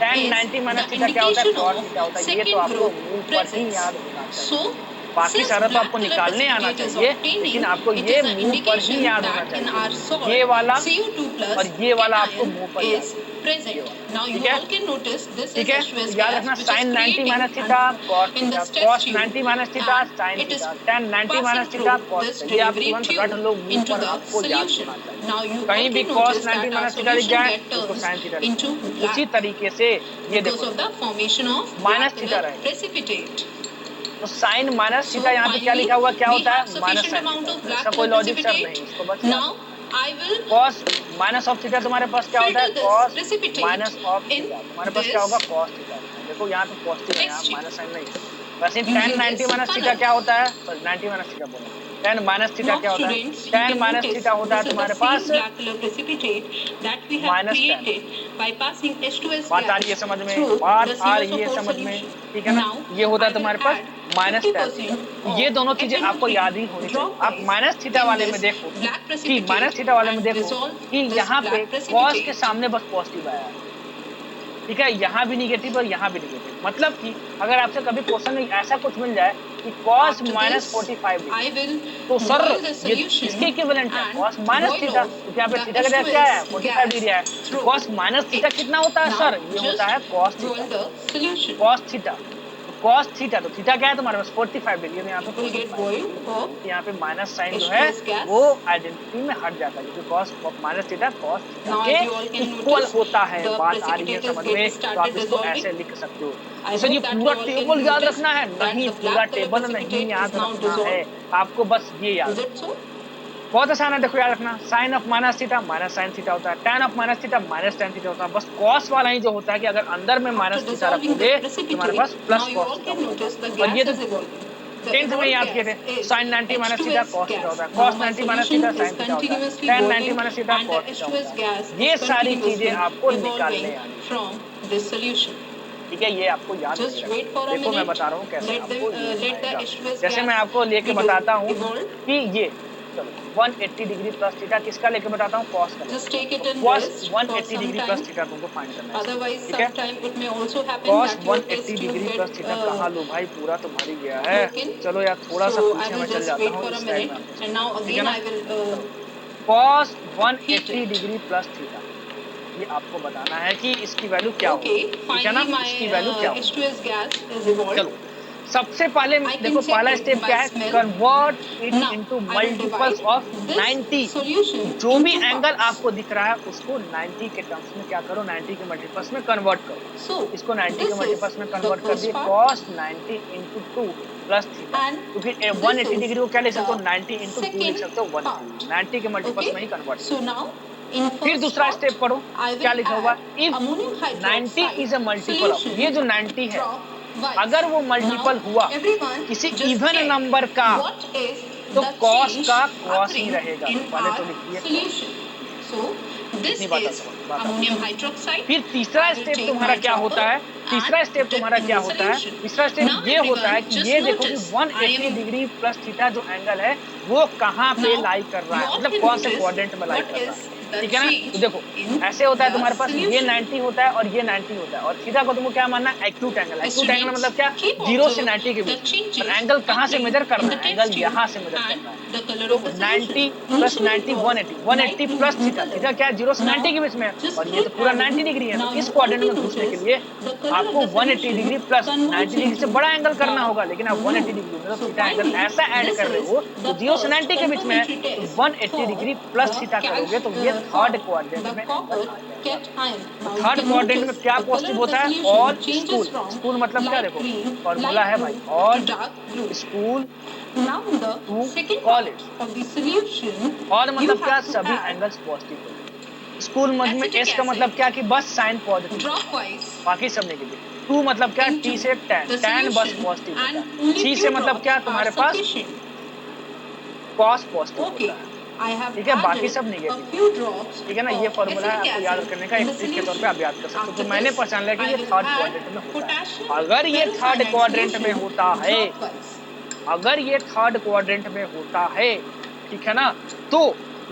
tan 90 माइनस थीटा क्या होता है, कॉस थीटा होता है। ये तो आपको मुंह पर ही याद होना चाहिए, बाकी सारा तो आपको निकालने आना चाहिए, लेकिन आपको ये मुंह पर ही याद होना चाहिए। ये वाला और ये वाला आपको मुंह पर याद, ठीक है। ठीक है, याद रखना sine 90 minus theta, cos 90 minus theta, sine theta, tan 90 minus theta, cos. ये आप तुरंत रट लो, मुंह पर आपको याद होना चाहिए। कहीं भी कॉस 90 माइनस थीटा लिख जाए तो साइन थीटा लिख जाए। उसी तरीके से ये देखो माइनस थीटा रहेगा तो साइन माइनस थीटा यहाँ पे क्या लिखा हुआ, क्या होता है, माइनस साइन। इसका कोई लॉजिक सर नहीं, इसको बस कॉस माइनस ऑफ थीटा तुम्हारे पास क्या होता है, कॉस माइनस ऑफ थीटा तुम्हारे पास क्या होगा, कॉस थीटा। देखो यहाँ पे पॉजिटिव है, यहाँ माइनस साइन नहीं। वैसे tan 90 माइनस थीटा क्या होता है, सॉरी 90 माइनस थीटा बोलो, tan माइनस थीटा क्या होता है, tan माइनस थीटा होता है तुम्हारे पास माइनस tan। बात आ रही है समझ में, बात आ रही है समझ में, ठीक है ना। ये होता है तुम्हारे पास माइनस tan। ये दोनों चीजें आपको याद ही होनी चाहिए। आप माइनस थीटा वाले में देखो कि माइनस थीटा वाले में देखो कि यहाँ पे कॉस के सामने बस पॉजिटिव आया है, ठीक है, यहाँ भी निगेटिव और यहाँ भी निगेटिव। मतलब कि अगर आपसे कभी क्वेश्चन में ऐसा कुछ मिल जाए कि cos माइनस 45 डिग्री, तो सर ये इसके इक्विवेलेंट है cos माइनस थीटा। तो यहाँ पे थीटा का जगह क्या है, 45 डिग्री है। तो cos माइनस थीटा कितना होता है सर, ये होता है cos theta, cos theta. cos theta तो थीटा क्या है तुम्हारे पास 45 डिग्री में, यहाँ पे यहाँ पे माइनस साइन जो है वो आइडेंटिटी में हट जाता है, क्योंकि cos माइनस थीटा cos के इक्वल होता है। बात आ रही है समझ में, तो आप इसको ऐसे लिख सकते हो। तो सर ये पूरा टेबल याद रखना है, नहीं पूरा टेबल नहीं याद रखना है आपको, बस ये याद। बहुत आसान है, देखो याद रखना, sine of minus theta minus sine theta होता है, tan of minus theta minus tan theta होता है। बस कॉस वाला ही जो होता है कि अगर अंदर में माइनस थीटा रखोगे तो तुम्हारे पास प्लस कॉस थीटा होता है। और ये तो 10th में याद किए थे, sine 90 minus theta cos theta होता है, cos 90 minus theta sine theta होता है, tan 90 minus theta cos theta होता है। ये सारी चीजें आपको निकालने आनी, ठीक है, ये आपको याद है। देखो मैं बता रहा हूँ कैसे आपको, जैसे मैं आपको लेके बताता हूँ कि ये 180 डिग्री प्लस थीटा किसका लेके बताता हूँ, कॉस का। कॉस 180 डिग्री प्लस थीटा तुमको फाइंड करना है, ठीक है। कॉस 180 डिग्री प्लस थीटा कहाँ लो भाई, पूरा तुम्हारी गया है। चलो यार थोड़ा सा पीछे मैं चल जाता हूँ, ठीक है ना। कॉस 180 डिग्री प्लस थीटा ये आपको बताना है कि इसकी वैल्यू क्या होगी, ठीक है ना, इसकी वैल्यू क्या होगी। चलो सबसे पहले I can देखो check पहला it स्टेप by क्या है, smell. Convert it Now, into I will multiples divide of this 90। solution जो भी into एंगल parts. आपको दिख रहा है उसको 90 के टर्म्स में क्या करो, 90 के मल्टीपल्स में कन्वर्ट करो। So, इसको 90 के this is मल्टीपल्स में the कन्वर्ट कर दिए, first part, cos 90 into 2 plus theta, and क्योंकि this 180 is डिग्री को क्या लिख सकते हो, the 90 इंटू 2 लिख second सकते हो 180 part. डिग्री, 90 के मल्टीपल्स Okay. में ही कन्वर्ट So करो। now, in फिर first दूसरा part, स्टेप पढ़ो, I क्या will लिखा होगा, add if ammonium 90 hydroxide is a multiple of, solution ये जो 90 है dropwise. अगर वो Now, मल्टीपल हुआ everyone, किसी just इवन check नंबर का what is तो the कॉस change का कॉस ही occurring रहेगा। in तो पहले तो our लिख दिए cos। solution. So, this इतनी बात is बात ammonium hydroxide. फिर तीसरा I will स्टेप take तुम्हारा my क्या dropper होता है, तीसरा and स्टेप dip तुम्हारा in क्या the होता है, solution. तीसरा स्टेप Now ये होता है everyone, कि just ये देखो कि notice, 180 I am degree plus theta जो एंगल है वो कहाँ पे now लाई कर रहा you है, all मतलब can कौन से notice क्वाड्रेंट में लाई what कर रहा is है, the ठीक है ना। change तो देखो in ऐसे होता है the तुम्हारे पास, ये solution. 90 होता है और ये 90 होता है, और थीटा को तुमको क्या मानना है, acute angle. Acute angle Students, मतलब क्या, keep 0 से observe 90 के the बीच में। changes और एंगल कहाँ से occurring मेजर कर in रहा the है, test एंगल tube यहाँ से मेजर कर and रहा है। the color तो of the 90 solution. Plus Initially 90 it was 180, 180 light plus blue in theta, color. Theta क्या है 0 से Now 90 के बीच में है, just और ये तो keep पूरा adding. 90 डिग्री है। Now तो you इस all क्वाड्रेंट can में घुसने के notice लिए the color of आपको the 180 solution degree plus 90 converts degree से into बड़ा एंगल करना dark होगा, लेकिन आप 180 blue. डिग्री में तो So थीटा एंगल finally, ऐसा ऐड this कर रहे is हो the तो 0 से first 90 के बीच में है, confirmatory तो test 180 for degree plus the theta करोगे तो ये थर्ड क्वाड्रेंट the में एंगल copper आ जाएगा। cation. तो Now you third can quadrant में notice क्या the color positive of the होता है, solution all changes school. from school मतलब क्या, light देखो green, फॉर्मूला light है भाई, blue all to dark blue. School Now in the to second college. part of the solution, और you मतलब क्या, have to सभी add एंगल्स पॉजिटिव होंगे। स्कूल मध में acetic एस का मतलब acid क्या कि बस साइन पॉजिटिव होता है, dropwise बाकी सब नेगेटिव। टू मतलब क्या, into टी से टैन, the टैन बस solution पॉजिटिव होता and है। only सी से few मतलब drops क्या, are तुम्हारे पास sufficient. कॉस पॉजिटिव Okay, होता है, I have ठीक है, बाकी added सब a नेगेटिव few होता है, drops ठीक है ना। ये of फॉर्मूला है, acetic आपको याद acid करने का in एक the ट्रिक के तौर पे solution. आप याद कर सकते हो। तो After मैंने this, पहचान लिया कि I ये will थर्ड add क्वाड्रेंट में होता है। potassium अगर ये थर्ड ferrocyanide क्वाड्रेंट में solution होता है, dropwise. अगर ये थर्ड क्वाड्रेंट में होता है, ठीक है ना, तो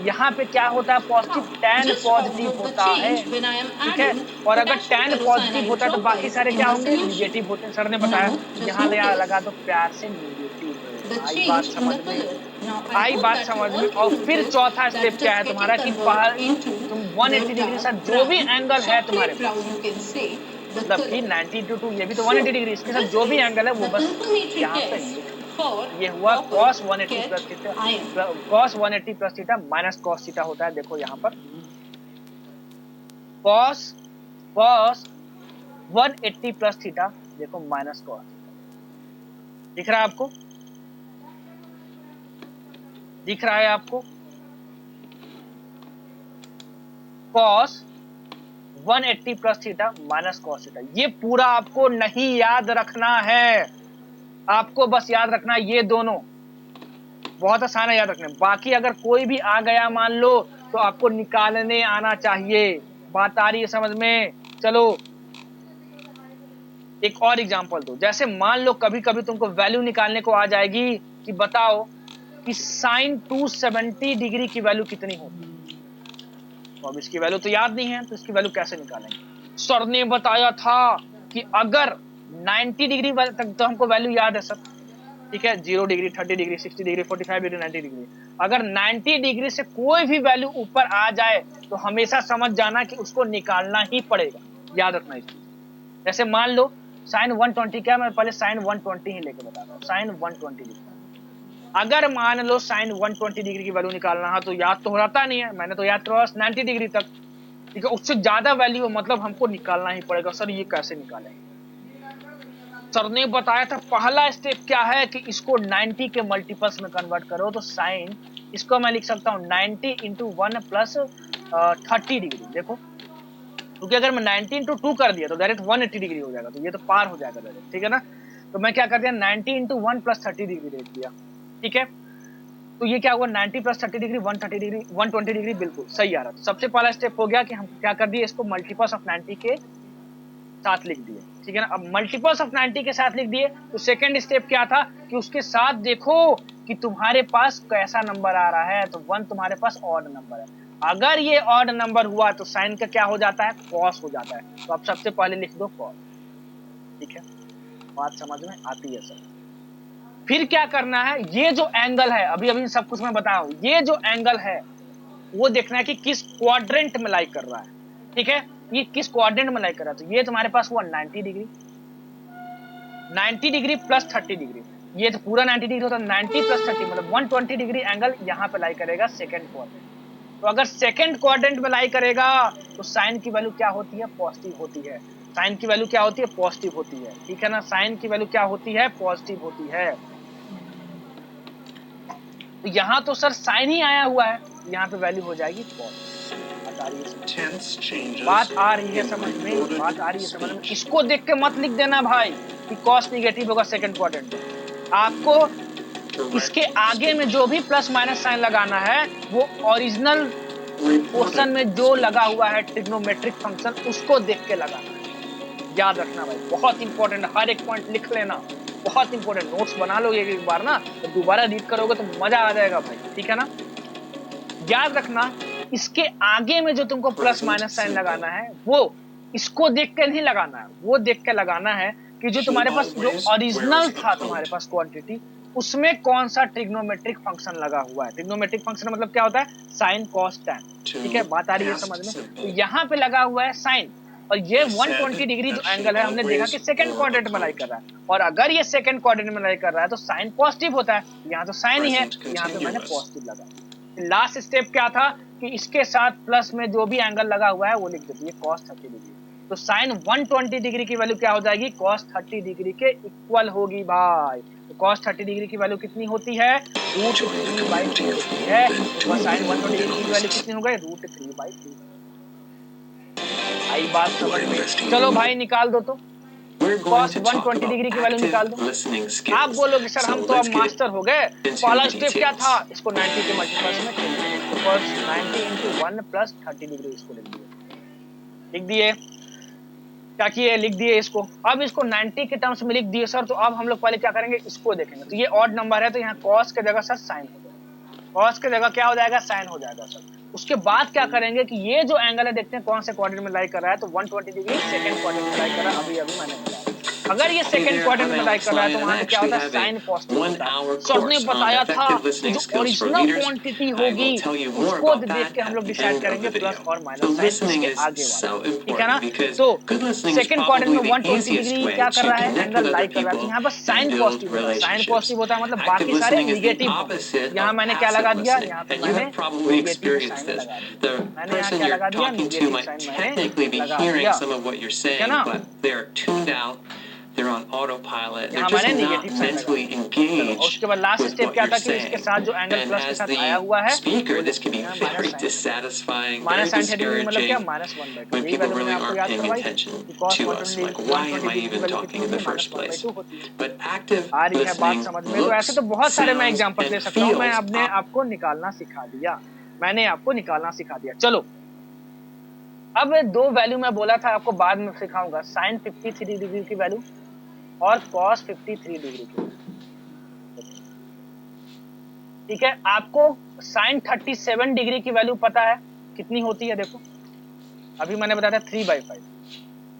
यहाँ पे क्या होता है, positive, Now, tan just positive observe the होता है, change when I am ठीक है। adding और अगर potassium टैन पॉजिटिव ferrocyanide होता है तो बाकी dropwise सारे in क्या the होंगे, solution. निगेटिव होते हैं। सर ने बताया, Now, तो just यहाँ लगा notice दो प्यार से निगेटिव है। the आई बात change in समझ the में, color. Now I I hope बात that you समझ all में। और can फिर notice चौथा that स्टेप it क्या is है getting तुम्हारा कि converted into तुम the 180 डिग्री के dark साथ जो brown, भी एंगल है तुम्हारे chocolate pass, brown you can say the मतलब कि color. 90 टू 2 ये भी तो So 180 डिग्री, इसके साथ this जो भी is एंगल है वो the बस confirmatory यहाँ पे test लिख लो। for ये हुआ copper cos 180 plus cat theta, ion. cos 180 plus theta minus cos theta होता है। देखो यहाँ पर cos 180 प्लस थीटा, देखो माइनस cos दिख रहा है आपको, दिख रहा है आपको, cos 180 plus theta minus cos theta. ये पूरा आपको नहीं याद रखना है, आपको बस याद रखना है ये दोनों, बहुत आसान है याद रखने। बाकी अगर कोई भी आ गया मान लो तो आपको निकालने आना चाहिए। बात आ रही है समझ में? चलो एक और एग्जांपल दो। जैसे मान लो कभी कभी तुमको वैल्यू निकालने को आ जाएगी कि बताओ कि साइन 270 डिग्री की वैल्यू कितनी होती है, तो अब इसकी वैल्यू तो याद नहीं है, तो इसकी वैल्यू कैसे निकालेंगे? सर ने बताया था कि अगर 90 डिग्री तक तो हमको वैल्यू याद है सर, ठीक है, 0 degree, 30 degree, 60 degree, 45 degree, 90 degree. अगर 90 डिग्री से कोई भी वैल्यू ऊपर आ जाए तो हमेशा समझ जाना कि उसको निकालना ही पड़ेगा, याद रखना इस चीज। जैसे मान लो साइन 120 क्या, मैं पहले साइन 120 ही लेके बता रहा हूँ, साइन 120 लिखता हूँ। अगर मान लो साइन 120 डिग्री की वैल्यू निकालना है तो याद तो होता नहीं है, मैंने तो याद करवा 90 डिग्री तक, ठीक है। उससे ज्यादा वैल्यू है मतलब हमको निकालना ही पड़ेगा। सर ये कैसे निकालेंगे? सर ने बताया था पहला स्टेप क्या है कि इसको 90 के मल्टीपल्स में कन्वर्ट करो, तो साइन इसको मैं लिख सकता हूँ 90 इंटू 1 प्लस 30 डिग्री। देखो क्योंकि अगर मैं 90 इंटू 2 कर दिया तो डायरेक्ट 180 डिग्री हो जाएगा, तो ये तो पार हो जाएगा डायरेक्ट, ठीक है ना। तो मैं क्या कर दिया 90 इंटू 1 प्लस 30 डिग्री दे दिया, ठीक है। तो ये क्या हुआ 90 प्लस 30 डिग्री 130 डिग्री 120 डिग्री, बिल्कुल सही आ रहा। तो सबसे पहला स्टेप हो गया कि हम क्या कर दिए, इसको मल्टीपल्स ऑफ 90 के साथ लिख दिए, ठीक है ना। अब मल्टीपल्स ऑफ 90 के साथ लिख दिए तो सेकंड स्टेप क्या था कि उसके साथ देखो कि तुम्हारे पास कैसा नंबर आ रहा है, तो 1 तुम्हारे पास ऑड नंबर है। अगर ये ऑड नंबर हुआ तो साइन का क्या हो जाता है, कॉस हो जाता है। तो अब सबसे पहले लिख दो कॉस, ठीक है। बात समझ में आती है सर? फिर क्या करना है, ये जो एंगल है अभी अभी सब कुछ मैं बताऊं, ये जो एंगल है वो देखना है कि किस क्वाड्रेंट में लाई कर रहा है, ठीक है। ये किस क्वाड्रेंट में लाई कर रहा है, तो ये तुम्हारे पास हुआ 90 डिग्री, 90 डिग्री प्लस 30 डिग्री, ये तो पूरा 90 डिग्री होता है, 90 प्लस 30 मतलब 120 डिग्री एंगल यहाँ पे लाई करेगा सेकंड क्वाड्रेंट। तो अगर सेकंड क्वाड्रेंट में लाई करेगा तो साइन की वैल्यू क्या होती है, पॉजिटिव होती है। साइन की वैल्यू क्या होती है, पॉजिटिव होती है, ठीक है ना। साइन की वैल्यू क्या होती है, पॉजिटिव होती है। तो यहाँ तो सर साइन ही आया हुआ है, यहाँ पे वैल्यू हो जाएगी पॉजिटिव। बात आ रही है समझ में, बात आ रही है समझ में। इसको देख के मत लिख देना भाई कि कॉस निगेटिव होगा सेकंड क्वाड्रेंट में। आपको इसके आगे में जो भी प्लस माइनस साइन लगाना है वो ओरिजिनल क्वेश्चन में जो लगा हुआ है ट्रिग्नोमेट्रिक फंक्शन उसको देख के लगाना है। याद रखना भाई, बहुत इंपॉर्टेंट, हर एक पॉइंट लिख लेना, बहुत इंपॉर्टेंट। नोट्स बना लोगे एक बार ना, तो दोबारा रीड करोगे तो मजा आ जाएगा भाई, ठीक है ना। याद रखना इसके आगे में जो तुमको प्लस माइनस साइन लगाना है वो इसको देख के नहीं लगाना है, वो देख के लगाना है कि जो तुम्हारे पास जो ओरिजिनल था तुम्हारे पास क्वांटिटी उसमें कौन सा ट्रिग्नोमेट्रिक फंक्शन लगा हुआ है। ट्रिग्नोमेट्रिक फंक्शन मतलब क्या होता है, साइन कॉस टैन, ठीक है, बात आ रही है समझ में। तो यहाँ पे लगा हुआ है साइन, और ये 120 डिग्री जो एंगल है हमने देखा कि सेकंड क्वाड्रेंट में लाई कर रहा है, और अगर ये सेकंड क्वाड्रेंट में लाई कर रहा है तो साइन पॉजिटिव होता है। यहाँ तो साइन ही है, यहाँ पे मैंने पॉजिटिव लगा। लास्ट स्टेप क्या था कि इसके साथ प्लस में जो भी एंगल लगा हुआ है वो लिख दीजिए cos 30 डिग्री। तो साइन 120 डिग्री की वैल्यू क्या हो जाएगी, cos 30 डिग्री के इक्वल होगी भाई। तो cos 30 डिग्री की वैल्यू कितनी होती है, √3/2 होती है। तो साइन 120 डिग्री की वैल्यू कितनी हो गई, √3/2। आई बात समझ में। चलो भाई निकाल दो, तो cos 120 डिग्री की वैल्यू निकाल दो। आप बोलोगे सर हम तो अब मास्टर हो गए, पहला स्टेप क्या था, इसको 90 के मल्टीप्लस में तो cos 90 into 1 plus 30 डिग्री इसको लिख दिए क्या किए, लिख दिए इसको। अब इसको 90 के टर्म्स में लिख दिए सर, तो अब हम लोग पहले क्या करेंगे, इसको देखेंगे। तो ये ऑड नंबर है तो यहाँ cos के जगह सर साइन हो जाएगा, cos के जगह क्या हो जाएगा, साइन हो जाएगा सर। उसके बाद क्या करेंगे कि ये जो एंगल है देखते हैं कौन से क्वाड्रेंट में लाई कर रहा है। तो 120 डिग्री सेकंड क्वाड्रेंट में लाई कर रहा है, अभी मैंने बताया। अगर ये सेकंड क्वाड्रेंट में लाई कर रहा है तो वहां क्या होता है, साइन पॉजिटिव होता है। सर ने बताया था जो ओरिजिनल क्वांटिटी होगी उसको देख के हम लोग डिसाइड करेंगे प्लस और माइनस साइन इसके आगे वाला, ठीक है ना। तो सेकंड क्वाड्रेंट में 120 डिग्री क्या कर रहा है, एंगल लाई कर रहा है। तो यहाँ पर साइन पॉजिटिव होता है, साइन पॉजिटिव होता है मतलब बाकी सारे निगेटिव। यहाँ मैंने क्या लगा दिया, यहाँ पे मैंने निगेटिव साइन लगा दिया। मैंने यहाँ क्या लगा दिया, निगेटिव साइन मैंने लगा दिया, ठीक है ना। They're on autopilot. They're हमारे just negative not sine mentally लगा। engaged उसके बाद लास्ट with स्टेप what क्या you're था कि इसके saying. साथ जो एंगल And प्लस के as साथ आया हुआ है speaker, this can be यहाँ very minus sine, dissatisfying, very minus sine 30 मतलब क्या, discouraging -1/2। when यही people वैल्यू मैंने really आपको aren't याद paying करवाई attention कि cos to 120 us. Like, why am I even talking in the first place? But active आ रही है बात listening समझ में। तो ऐसे looks, तो बहुत सारे मैं sounds, एग्जांपल ले and सकता हूँ, मैं feels अपने आपको निकालना सिखा दिया, मैंने आपको निकालना सिखा दिया। चलो अब दो वैल्यू मैं बोला था आपको बाद में सिखाऊंगा, साइन 53 डिग्री की वैल्यू और cos 53 डिग्री की, ठीक है। आपको साइन 37 डिग्री की वैल्यू पता है कितनी होती है, देखो अभी मैंने बताया था 3/5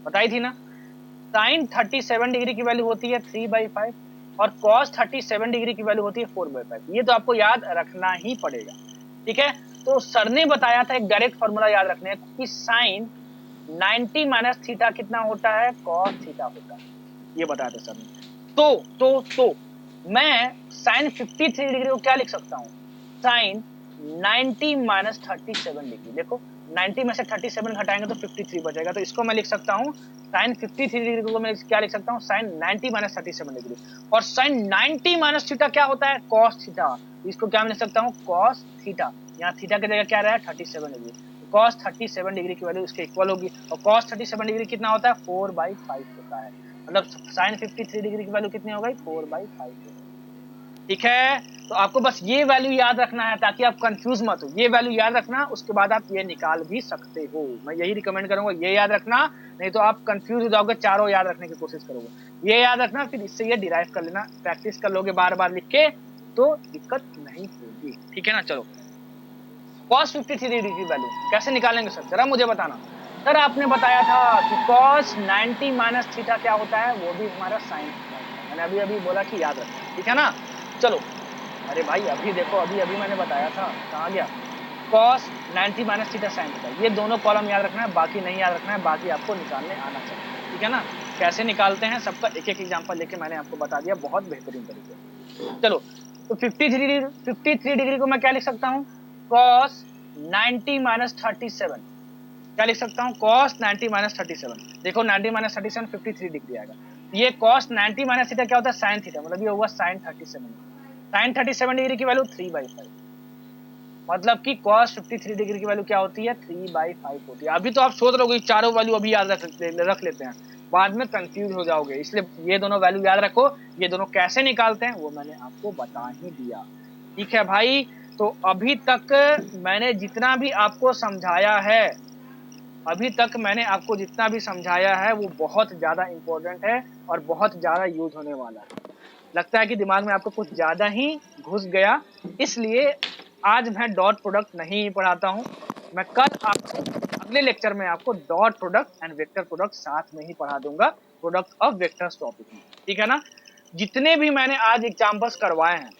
बताई थी ना। साइन 37 डिग्री की वैल्यू होती है 3/5 और cos 37 डिग्री की वैल्यू होती है 4/5। ये तो आपको याद रखना ही पड़ेगा, ठीक है। तो सर ने बताया था एक डायरेक्ट फॉर्मूला याद रखने कि साइन 90 माइनस थीटा कितना होता है, cos थीटा होता है, ये बताया था सर ने। तो मैं साइन 53 डिग्री को क्या लिख सकता हूँ, साइन 90 माइनस 37 डिग्री। देखो 90 में से 37 घटाएंगे तो 53 बचेगा, तो इसको मैं लिख सकता हूँ साइन 53 डिग्री को मैं क्या लिख सकता हूँ, साइन 90 माइनस 37 डिग्री। और साइन 90 माइनस थीटा क्या होता है, cos थीटा। इसको क्या मैं लिख सकता हूँ, cos थीटा। यहाँ थीटा की जगह क्या रहा है, 37 डिग्री। cos 37 डिग्री की वैल्यू इसके इक्वल होगी, और cos 37 डिग्री कितना होता है, 4/5 होता है। मतलब साइन 53 डिग्री की वैल्यू कितनी हो गई, 4/5, ठीक है। तो आपको बस ये वैल्यू याद रखना है ताकि आप कंफ्यूज मत हो, ये वैल्यू याद रखना, उसके बाद आप ये निकाल भी सकते हो। मैं यही रिकमेंड करूंगा, ये याद रखना, नहीं तो आप कंफ्यूज हो जाओगे, चारों याद रखने की कोशिश करोगे। ये याद रखना, फिर इससे ये डिराइव कर लेना, प्रैक्टिस कर लोगे बार बार लिख के तो दिक्कत नहीं होगी, ठीक है ना। चलो cos 53 डिग्री की वैल्यू कैसे निकालेंगे सर, जरा मुझे बताना। सर आपने बताया था कि cos 90 माइनस थीटा क्या होता है, वो भी हमारा साइन होता है। मैंने अभी बोला कि याद रखना, ठीक है ना। चलो अरे भाई अभी देखो, अभी मैंने बताया था, कहाँ गया, cos 90 minus theta sine theta. ये दोनों कॉलम याद रखना है, बाकी नहीं याद रखना है, बाकी आपको निकालने आना चाहिए, ठीक है ना। कैसे निकालते हैं सबका एक एक एग्जांपल लेके मैंने आपको बता दिया बहुत बेहतरीन तरीके। चलो तो 53 डिग्री को मैं क्या लिख सकता हूँ, cos 90 माइनस 37। क्या लिख सकता हूँ, cos 90 माइनस 37। देखो 90 माइनस 37 53 डिग्री आएगा। ये cos 90 माइनस थीटा क्या होता है, sin थीटा, मतलब ये होगा sin 37। sin 37 डिग्री की वैल्यू 3/5, मतलब कि cos 53 डिग्री की वैल्यू क्या होती है, 3/5 होती है। अभी तो आप सोच रहे हो चारों वैल्यू अभी याद रख लेते हैं, बाद में कंफ्यूज हो जाओगे, इसलिए ये दोनों वैल्यू याद रखो। ये दोनों कैसे निकालते हैं वो मैंने आपको बता ही दिया। ठीक है भाई, तो अभी तक मैंने जितना भी आपको समझाया है, अभी तक मैंने आपको जितना भी समझाया है वो बहुत ज्यादा इंपॉर्टेंट है और बहुत ज्यादा यूज होने वाला है। लगता है कि दिमाग में आपको कुछ ज्यादा ही घुस गया, इसलिए आज मैं डॉट प्रोडक्ट नहीं पढ़ाता हूं। मैं कल आपको अगले लेक्चर में आपको dot product and vector product साथ में ही पढ़ा दूंगा, प्रोडक्ट ऑफ वेक्टर्स टॉपिक में। ठीक है ना। जितने भी मैंने आज एग्जाम्पल्स करवाए हैं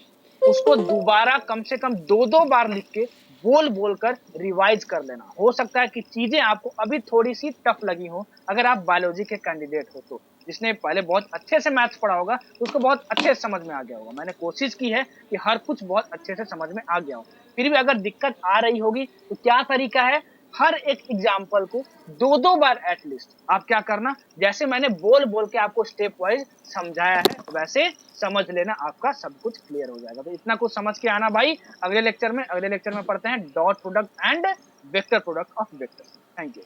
उसको दोबारा कम से कम 2-2 बार लिख के बोल बोलकर रिवाइज कर लेना। हो सकता है कि चीजें आपको अभी थोड़ी सी टफ लगी हो, अगर आप बायोलॉजी के कैंडिडेट हो तो। जिसने पहले बहुत अच्छे से मैथ्स पढ़ा होगा उसको बहुत अच्छे से समझ में आ गया होगा। मैंने कोशिश की है कि हर कुछ बहुत अच्छे से समझ में आ गया हो। फिर भी अगर दिक्कत आ रही होगी तो क्या तरीका है, हर एक एग्जाम्पल को 2-2 बार एटलीस्ट आप क्या करना, जैसे मैंने बोल बोल के आपको स्टेप वाइज समझाया है वैसे समझ लेना, आपका सब कुछ क्लियर हो जाएगा। तो इतना कुछ समझ के आना भाई। अगले लेक्चर में पढ़ते हैं dot product and vector product of vector. Thank you.